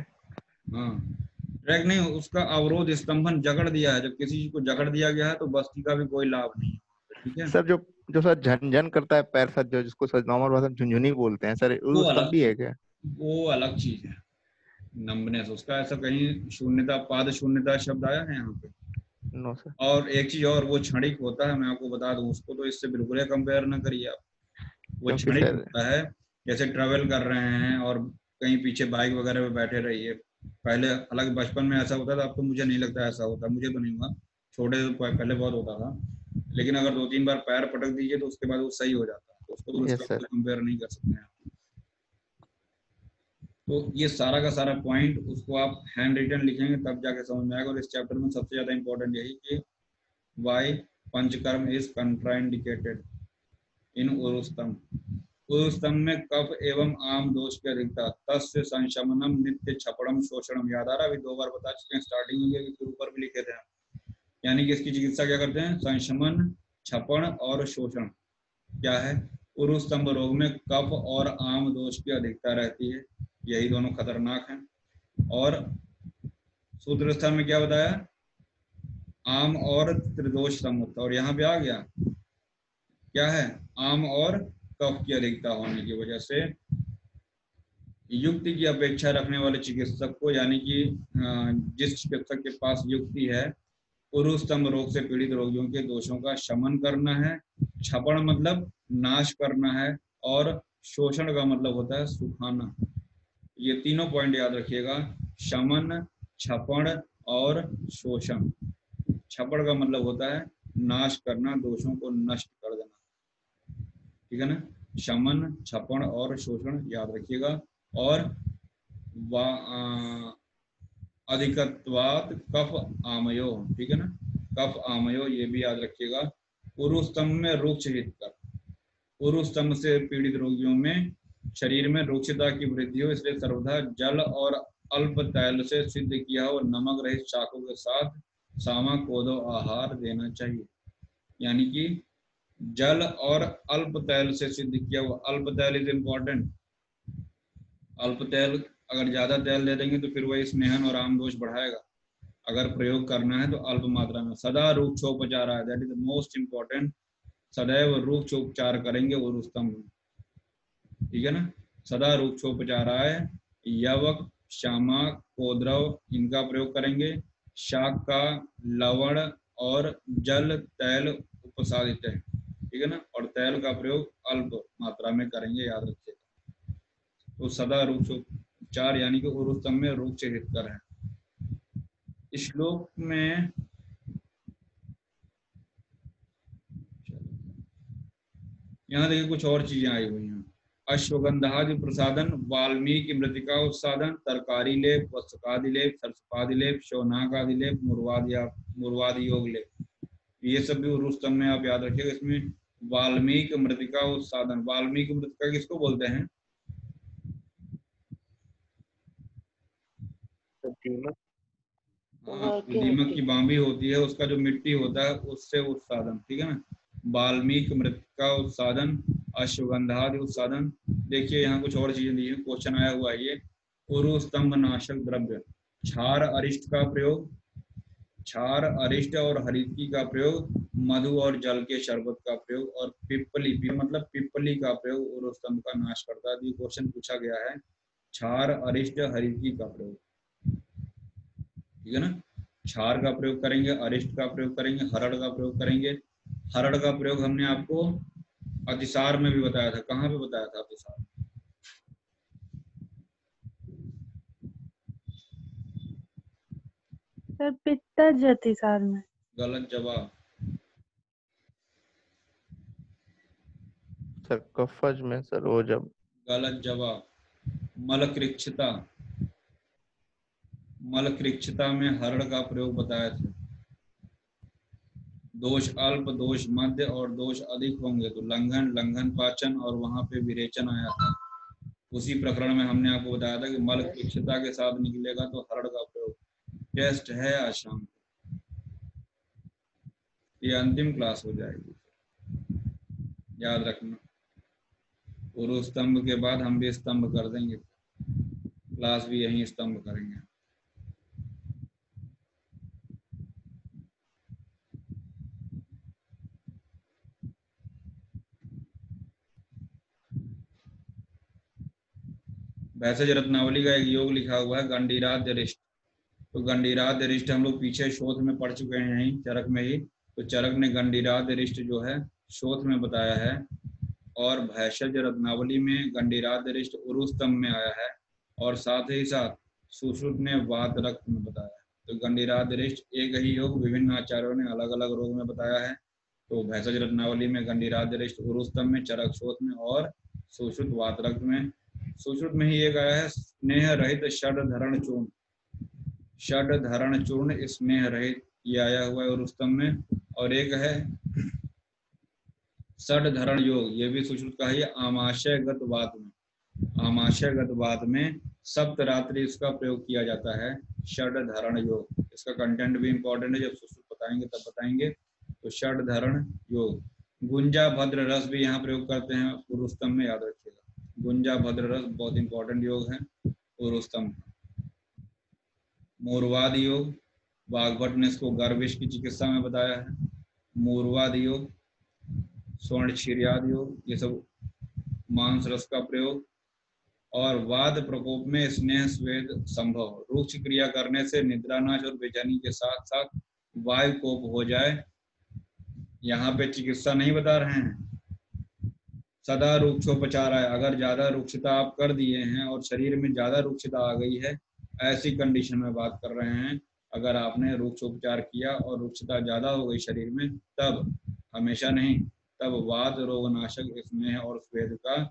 हाँ, ट्रैक नहीं, उसका अवरोध, स्तंभन जकड़ दिया है। जब किसी चीज को जकड़ दिया गया है तो बस्ती का भी कोई लाभ नहीं है। ठीक है
सर, जो सर झनझन करता है पैर सर, जो जिसको सर नॉर्मल भाषा में झुनझुनी बोलते हैं सर, वो स्तंभ भी है क्या?
वो अलग चीज है, नंबनेस उसका। ऐसा कहीं शून्यता, पाद शून्यता शब्द आया है यहाँ पे?
No sir.
और एक चीज और, वो क्षणिक होता है, मैं आपको बता दूं, उसको तो इससे बिल्कुल कंपेयर ना करिए आप। वो क्षणिक होता है, जैसे ट्रेवल कर रहे हैं और कहीं पीछे बाइक वगैरह पे बैठे रहिए। पहले हालांकि बचपन में ऐसा होता था, अब तो मुझे नहीं लगता ऐसा होता, मुझे तो नहीं हुआ, छोटे पहले बहुत होता था। लेकिन अगर 2-3 बार पैर पटक दीजिए तो उसके बाद वो सही हो जाता है, तो उसको तो उसका कंपेयर नहीं कर सकते हैं। तो ये सारा का सारा पॉइंट उसको आप हैंड रिटन लिखेंगे तब जाके समझ में आएगा। और इस चैप्टर में सबसे ज्यादा इंपॉर्टेंट यही कि वाई पंचकर्म इज कंट्राइंडिकेटेड इन उरु स्तंभ। उरु स्तंभ में कफ एवं आम दोष की अधिकता, तस्य संशमनम नित्य छपड़म शोषणम। याद आ रहा? अभी 2 बार बता चुके हैं, स्टार्टिंग में भी ऊपर भी लिखे थे। यानी कि इसकी चिकित्सा क्या करते हैं? संशमन, छपण और शोषण। क्या है? उरु स्तंभ रोग में कफ और आम दोष की अधिकता रहती है, यही दोनों खतरनाक हैं। और सूत्रस्थल में क्या बताया? आम और त्रिदोष समुत्थ। और यहाँ पे आ गया क्या है? आम और कफ की अधिकता होने की वजह से युक्ति की अपेक्षा रखने वाले चिकित्सक को, यानी कि जिस चिकित्सक के पास युक्ति है, उरु स्तंभ रोग से पीड़ित रोगियों के दोषों का शमन करना है। छपण मतलब नाश करना है, और शोषण का मतलब होता है सुखाना। ये तीनों पॉइंट याद रखिएगा, शमन, छपण और शोषण। छपड़ का मतलब होता है नाश करना, दोषों को नष्ट कर देना, ठीक है ना। शमन, छपण और शोषण याद रखिएगा। और अधिकत्वात् कफ आमयो, ठीक है ना, कफ आमयो ये भी याद रखिएगा। उरुस्तंभ में रुक्ष हितकर, उरुस्तंभ से पीड़ित रोगियों में शरीर में रुक्षता की वृद्धि हो, इसलिए सर्वदा जल और अल्प तैल से सिद्ध किया हो नमक रहित शाकों के साथ सामा कोदो आहार देना चाहिए। यानी कि जल और अल्प तैल से सिद्ध किया हुआ, अल्प तैल इज इम्पोर्टेंट। अल्प तैल, अगर ज्यादा तेल दे देंगे तो फिर वही स्नेहन और आम दोष बढ़ाएगा। अगर प्रयोग करना है तो अल्प मात्रा में। सदा रूक्षोपचार है, that is the most important. सदैव रूक्षोपचार करेंगे उरुस्तंभ में, ठीक है ना। सदा रूक्षोपचाराय यवक, शामक, कोद्रव इनका प्रयोग करेंगे। शाक का लवण और जल तैल उपसादित है, ठीक है ना। और तैल का प्रयोग अल्प मात्रा में करेंगे, याद रखिएगा। तो सदा रूक्षोपचार यानी कि उरुस्तंभ में रूक्ष हितकर है। श्लोक में यहाँ देखिए कुछ और चीजें आई हुई हैं। अश्वगंधादि प्रसादन, वाल्मीकि मृतिका उत्सादन, तरकारी लेप, वस्त्रकादि लेप, सरसपादि लेप, शौनाकादि लेप, मुर्वादि योग लेप, ये सब भी उरुस्तंभ में आप याद रखिएगा। इसमें वाल्मीकि मृतिका उत्सादन, वाल्मीकि मृतिका किसको बोलते हैं? दीमक की बांबी होती है, उसका जो मिट्टी होता है उससे उत्सादन, ठीक है ना। वाल्मीकि मृतिका उत्सादन, अश्वगंधादि उत्सादन। देखिए यहाँ कुछ और चीजें दी है, क्वेश्चन आया हुआ है ये। उरुस्तंभ नाशक द्रव्य, क्षार अरिष्ट का प्रयोग, क्षार अरिष्ट और हरितकी का प्रयोग, मधु और जल के शरबत का प्रयोग, और पिप्पली, मतलब पिप्पली का प्रयोग उरुस्तंभ का नाश करता है। ये क्वेश्चन पूछा गया है, क्षार अरिष्ट हरितकी का प्रयोग, ठीक है ना। क्षार का प्रयोग करेंगे, अरिष्ट का प्रयोग करेंगे, हरड़ का प्रयोग करेंगे। हरड़ का प्रयोग हमने आपको अतिसार में भी बताया था। कहाँ पे बताया था अतिसार?
सर पित्तज अतिसार में।
गलत जवाब।
सर कफज में सर, वो जब।
गलत जवाब। मलकृच्छता, मलकृच्छता में हरड़ का प्रयोग बताया था। दोष अल्प, दोष मध्य और दोष अधिक होंगे तो लंघन, लंघन पाचन और वहां पे विरेचन आया था। उसी प्रकरण में हमने आपको बताया था कि मलकृच्छता के साथ निकलेगा तो हरड़ का प्रयोग। टेस्ट है आज शाम को, ये अंतिम क्लास हो जाएगी, याद रखना। उरुस्तंभ के बाद हम भी स्तंभ कर देंगे, क्लास भी यहीं स्तंभ करेंगे। वैसे रत्नावली का एक योग लिखा हुआ है गंडीराद्य रिष्ट। तो गंडीराद्य रिष्ट हम लोग पीछे शोध में पढ़ चुके हैं, यहीं चरक में ही। तो चरक ने गंडीराद्य रिष्ट जो है शोध में बताया है, और भैषज रत्नावली में गंडीराद्य रिष्ट उरुस्तंभ में आया है, और साथ ही साथ सुश्रुत ने वात रक्त में बताया है। तो गंडीराद्य रिष्ट एक ही योग विभिन्न आचार्यों ने अलग अलग रोग में बताया है। तो भैषज रत्नावली में गंडीराद्य रिष्ट उरुस्तंभ में, चरक शोध में, और सुश्रुत वात रक्त में। सुश्रुत में ही एक आया है स्नेह रहित षड धरण चूर्ण, षड धरण चूर्ण स्नेह रहित, ये आया हुआ है उरुस्तंभ में। और एक है षड धरण योग, ये भी सुश्रुत का ही आमाशयगत वात में, आमाशयगत वात में सप्तरात्रि इसका प्रयोग किया जाता है, षड धरण योग। इसका कंटेंट भी इंपॉर्टेंट है, जब सुश्रुत बताएंगे तब बताएंगे। तो षड धरण योग। गुंजा भद्र रस भी यहाँ प्रयोग करते हैं उरुस्तंभ में, याद रखिएगा। गुंजा भद्र रस बहुत इंपॉर्टेंट योग है उरुस्तंभ। मूर्वाद योग, वाग्भट ने इसको गर्विश की चिकित्सा में बताया है। मूर्वाद योग, स्वर्ण क्षीर्याद योग, ये सब मांस रस का प्रयोग। और वाद प्रकोप में स्नेह स्वेद संभव, रुक्ष क्रिया करने से निद्रानाश और बेचैनी के साथ साथ वायु कोप हो जाए। यहाँ पे चिकित्सा नहीं बता रहे हैं, सदा रुक्षोपचार है। अगर ज्यादा रुक्षता आप कर दिए हैं और शरीर में ज्यादा रुक्षता आ गई है, ऐसी कंडीशन में बात कर रहे हैं। अगर आपने रुक्ष उपचार किया और रुक्षता ज्यादा हो गई शरीर में, तब, हमेशा नहीं, तब वात रोगनाशक स्नेह और स्वेद का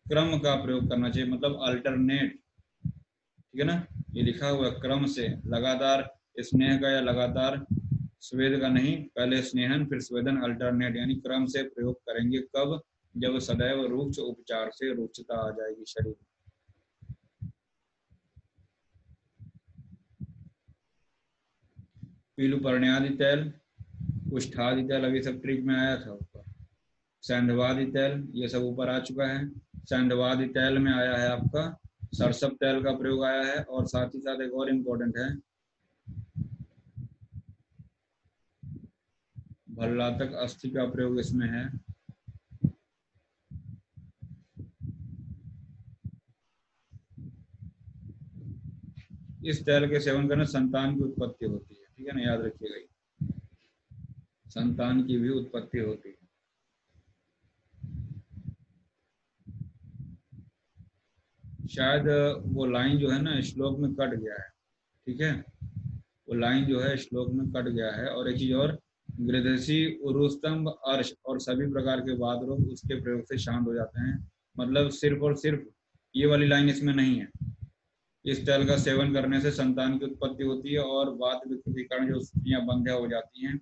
क्रम का प्रयोग करना चाहिए, मतलब अल्टरनेट, ठीक है ना, ये लिखा हुआ क्रम से, लगातार स्नेह का या लगातार स्वेद का नहीं, पहले स्नेहन फिर स्वेदन, अल्टरनेट यानी क्रम से प्रयोग करेंगे। कब? जब सदैव रुक्ष उपचार से रुक्षता आ जाएगी शरीर में। पीलुपर्ण्यादि तैल, कुष्ठादि तैल, अभी सब ट्रिक में आया था ऊपर। सैंधवादि तैल, ये सब ऊपर आ चुका है। सैंधवादि तैल में आया है आपका सरसप तैल का प्रयोग आया है, और साथ ही साथ एक और इम्पोर्टेंट है, भल्लातक अस्थि का प्रयोग इसमें है। इस तैल के सेवन करने संतान की उत्पत्ति होती है, ठीक है ना, याद रखिएगा, संतान की भी उत्पत्ति होती है। शायद वो लाइन जो है ना श्लोक में कट गया है, ठीक है, वो लाइन जो है श्लोक में कट गया है। और एक चीज और, गृधसी, उरुस्तंभ, अर्श और सभी प्रकार के वात रोग उसके प्रयोग से शांत हो जाते हैं, मतलब सिर्फ और सिर्फ ये वाली लाइन इसमें नहीं है। इस तैल का सेवन करने से संतान की उत्पत्ति होती है, और वात विकृति के कारण जो स्त्रियां बंध्या हो जाती हैं,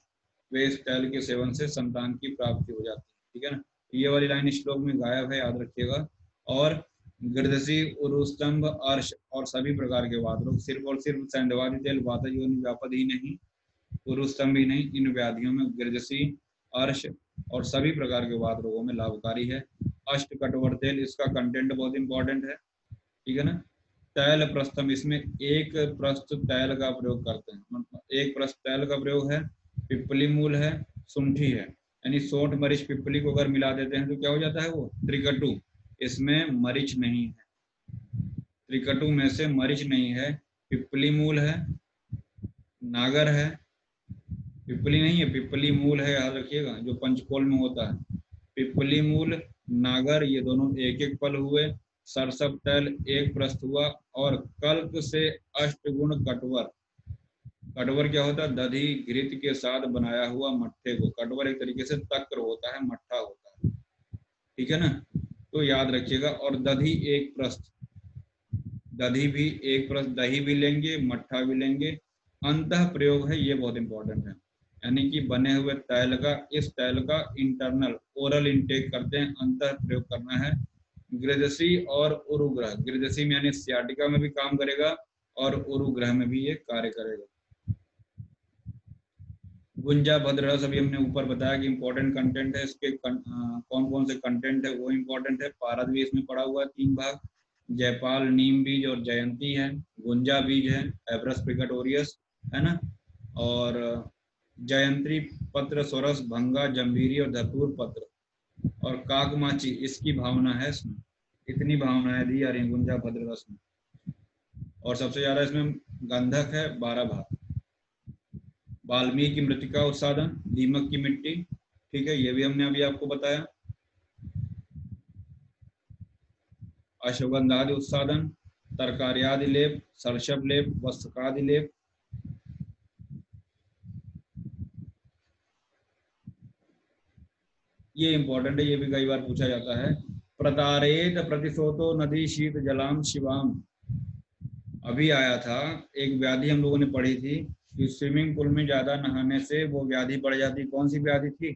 वे इस तैल के सेवन से संतान की प्राप्ति हो जाती है, ठीक है ना। ये वाली लाइन श्लोक में गायब है, याद रखिएगा। और गृधसी, उरुस्तंभ, अर्श और सभी प्रकार के वात रोग, सिर्फ और सिर्फ सैंधवादि तेल वात योनि व्यापद ही नहीं, उरुस्तंभ ही नहीं, इन व्याधियों में गृधसी, अर्श और सभी प्रकार के वात रोगों में लाभकारी है। अष्टकटवर तेल, इसका कंटेंट बहुत इंपॉर्टेंट है, ठीक है ना। तैल प्रस्थम, इसमें एक प्रस्थ तैल का प्रयोग करते हैं, मतलब एक प्रस्थ तैल का प्रयोग है। पिपली मूल है, सुंठी है, यानी सोंठ मरीच पिपली को अगर मिला देते हैं तो क्या हो जाता है वो त्रिकटु, इसमें मरीच नहीं है, त्रिकटु में से मरीच नहीं है। पिपली मूल है, नागर है, पिपली नहीं है, पिपली मूल है, याद रखिएगा, जो पंचकोल में होता है। पिपली मूल, नागर, ये दोनों एक एक पल हुए। सरसप तैल एक प्रस्थ हुआ। और कल्प से अष्टगुण कटवर, कटवर क्या होता है? दधी घृत के साथ बनाया हुआ मट्ठे को, कटवर एक तरीके से तक्र होता है, मट्ठा होता है, ठीक है ना, तो याद रखिएगा। और दधी एक प्रस्थ, दधी भी एक प्रस्थ, दही भी लेंगे, मट्ठा भी लेंगे। अंतः प्रयोग है, ये बहुत इंपॉर्टेंट है, यानी कि बने हुए तैल का, इस तैल का इंटरनल ओरल इंटेक करते हैं, अंतः प्रयोग करना है। गृधसी और उरुग्रह, गृधसी में यानी सियाटिका में भी काम करेगा, और उरुग्रह में भी ये कार्य करेगा। गुंजा भद्ररस अभी हमने ऊपर बताया कि इंपॉर्टेंट कंटेंट है, इसके कौन कौन से कंटेंट है वो इंपॉर्टेंट है। पारद भी इसमें पड़ा हुआ है 3 भाग, जयपाल, नीम बीज और जयंती है। गुंजा बीज है, एब्रस प्रिकटोरियस है ना, और जयंती पत्र, सोरस, भंगा, जंभीरी और धतूर पत्र, और काकमाची, इसकी भावना है इसमें, इतनी भावनाएं दी जा रही गुंजा भद्ररस में। और सबसे ज्यादा इसमें गंधक है 12 भाग। वाल्मीकि मृतिका उत्सादन, दीमक की मिट्टी, ठीक है, ये भी हमने अभी आपको बताया। अश्वगंधादि उत्सादन, तरकार्यादि लेप, सरसप लेप, वस्त्रकादि लेप, ये इंपॉर्टेंट है, ये भी कई बार पूछा जाता है। प्रतारेत प्रतिशोतो नदी शीत जलाम शिवाम, अभी आया था एक व्याधि हम लोगों ने पढ़ी थी कि स्विमिंग पूल में ज्यादा नहाने से वो व्याधि बढ़ जाती, कौन सी व्याधि थी?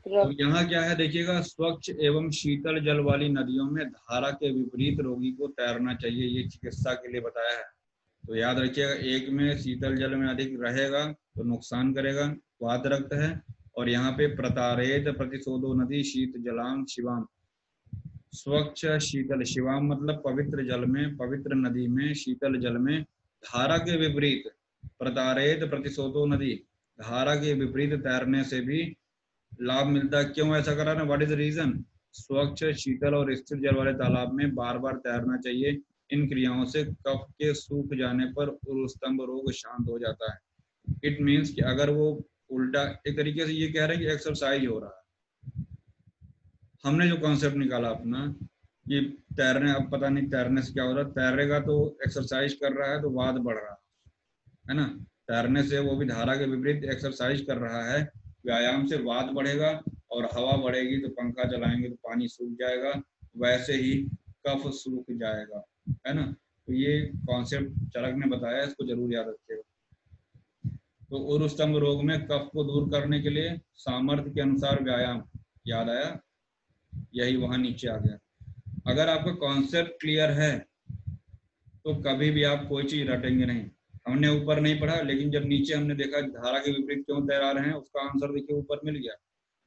तो यहाँ क्या है देखिएगा, स्वच्छ एवं शीतल जल वाली नदियों में धारा के विपरीत रोगी को तैरना चाहिए, ये चिकित्सा के लिए बताया है। तो याद रखिएगा, एक में शीतल जल में अधिक रहेगा तो नुकसान करेगा, वात रक्त है। और यहाँ पे प्रतारेत प्रतिशोधो नदी शीत जलाम शिवाम, स्वच्छ शीतल, शिवाम मतलब पवित्र जल में, पवित्र नदी में, शीतल जल में धारा के विपरीत, प्रतारेत प्रतिशोधो नदी, धारा के विपरीत तैरने से भी लाभ मिलता है। क्यों ऐसा करा ना, व्हाट इज द रीजन? स्वच्छ, शीतल और स्थिर जल वाले तालाब में बार बार तैरना चाहिए। इन क्रियाओं से कफ के सूख जाने पर उरुस्तंभ रोग शांत हो जाता है। इट मीन्स कि अगर वो उल्टा एक तरीके से ये कह रहे हैं कि एक्सरसाइज हो रहा है। हमने जो कॉन्सेप्ट निकाला अपना ये तैरने, अब पता नहीं तैरने से क्या हो रहा है, तैरेगा तो एक्सरसाइज कर रहा है तो वात बढ़ रहा है ना, तैरने से वो भी धारा के विपरीत एक्सरसाइज कर रहा है, व्यायाम से वात बढ़ेगा और हवा बढ़ेगी तो पंखा चलाएंगे तो पानी सूख जाएगा, वैसे ही कफ सूख जाएगा, है ना। तो ये कॉन्सेप्ट चरक ने बताया, इसको जरूर याद रखिएगा। तो उरुस्तंभ रोग में कफ को दूर करने के लिए सामर्थ्य के अनुसार व्यायाम, याद आया, यही वहां नीचे आ गया। अगर आपका कॉन्सेप्ट क्लियर है तो कभी भी आप कोई चीज रटेंगे नहीं। हमने ऊपर नहीं पढ़ा, लेकिन जब नीचे हमने देखा धारा के विपरीत क्यों तैरा रहे हैं, उसका आंसर देखिए ऊपर मिल गया।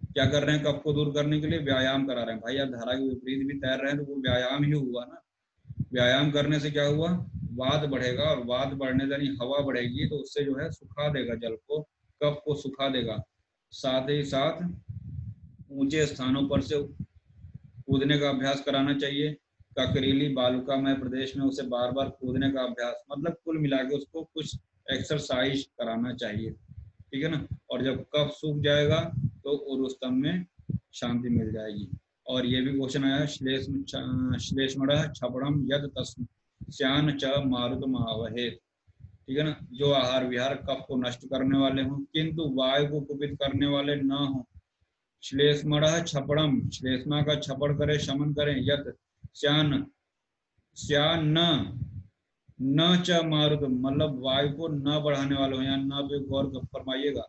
क्या कर रहे हैं, कफ को दूर करने के लिए व्यायाम करा रहे हैं। भाई आप धारा के विपरीत भी तैर रहे हैं तो वो व्यायाम ही हुआ ना। व्यायाम करने से क्या हुआ, वात बढ़ेगा, और वात बढ़ने से यानी हवा बढ़ेगी तो उससे जो है सुखा देगा जल को, कफ को सुखा देगा। साथ ही साथ ऊंचे स्थानों पर से कूदने का अभ्यास कराना चाहिए। ककरीली बालुकामय प्रदेश में उसे बार बार कूदने का अभ्यास, मतलब कुल मिला के उसको कुछ एक्सरसाइज कराना चाहिए, ठीक है ना। और जब कफ सूख जाएगा तो उरुस्तंभ में शांति मिल जाएगी। और ये भी क्वेश्चन आया, श्लेष्मणः छपड़म यद तस्यान च मारुतम आवहेत, ठीक है ना। जो आहार विहार कफ को नष्ट करने वाले हों किंतु वायु को कुपित करने वाले न हों। श्लेष्मणः छपड़म, श्लेष्मा का छपड़ करे, शमन करें, यत श्यान, श्यान न च मारुतम, मतलब वायु को न बढ़ाने वाले हो, या न पे गौर फरमाइएगा,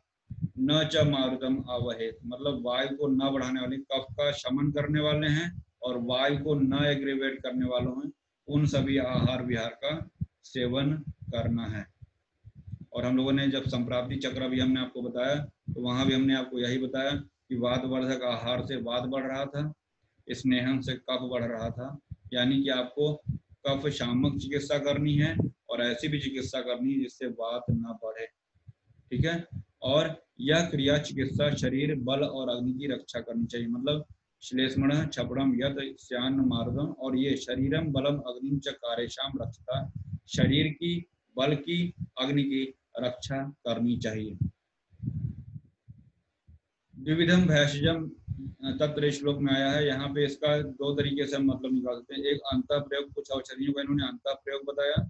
न च मारुतम आवहेत, मतलब वायु को न बढ़ाने वाले, कफ का शमन करने वाले हैं और वायु को न एग्रीवेट करने वालों हैं, उन सभी आहार विहार का सेवन करना है। और हम लोगों ने जब संप्राप्ति चक्र भी हमने आपको बताया तो वहां भी हमने आपको यही बताया कि वातवर्धक आहार से वात बढ़ रहा था, स्नेहन से कफ बढ़ रहा था, यानी कि आपको कफ शामक चिकित्सा करनी है और ऐसी भी चिकित्सा करनी है जिससे वात न बढ़े, ठीक है। और यह क्रिया चिकित्सा शरीर बल और अग्नि की रक्षा करनी चाहिए, मतलब श्लेष्मणः छपड़म यत श्यान मारुतम, और ये शरीरम बलम अग्निम च कार्यशाम रक्षता, शरीर की, बल की, अग्नि की रक्षा करनी चाहिए। द्विविधम भैषजम तत्र श्लोक में आया है, यहाँ पे इसका दो तरीके से हम मतलब निकाल सकते हैं। एक अंतः प्रयोग, कुछ औषधियों का इन्होंने अंतः प्रयोग बताया,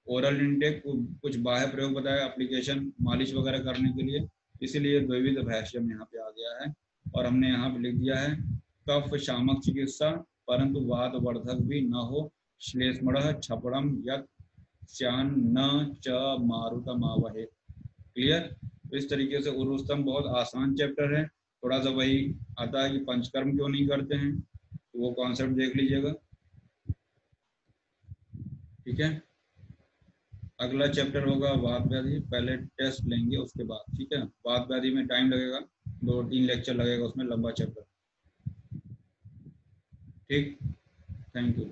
ओरल इंटेक कुछ बाह्य प्रयोग बताया, एप्लीकेशन मालिश वगैरह करने के लिए, इसीलिए द्विविध भैषजम यहाँ पे आ गया है। और हमने यहाँ पे लिख दिया है कफ शामक चिकित्सा परंतु वात वर्धक भी न हो, श्लेष्मणः छपड़म यत श्यान न च मारुतम आवहे। क्लियर। इस तरीके से उरुस्तंभ बहुत आसान चैप्टर है, थोड़ा सा वही आता है कि पंचकर्म क्यों नहीं करते हैं, तो वो कॉन्सेप्ट देख लीजिएगा, ठीक है। अगला चैप्टर होगा वात व्याधि, पहले टेस्ट लेंगे उसके बाद, ठीक है। वात व्याधि में टाइम लगेगा, 2-3 लेक्चर लगेगा उसमें, लंबा चैप्टर, ठीक। Thank you.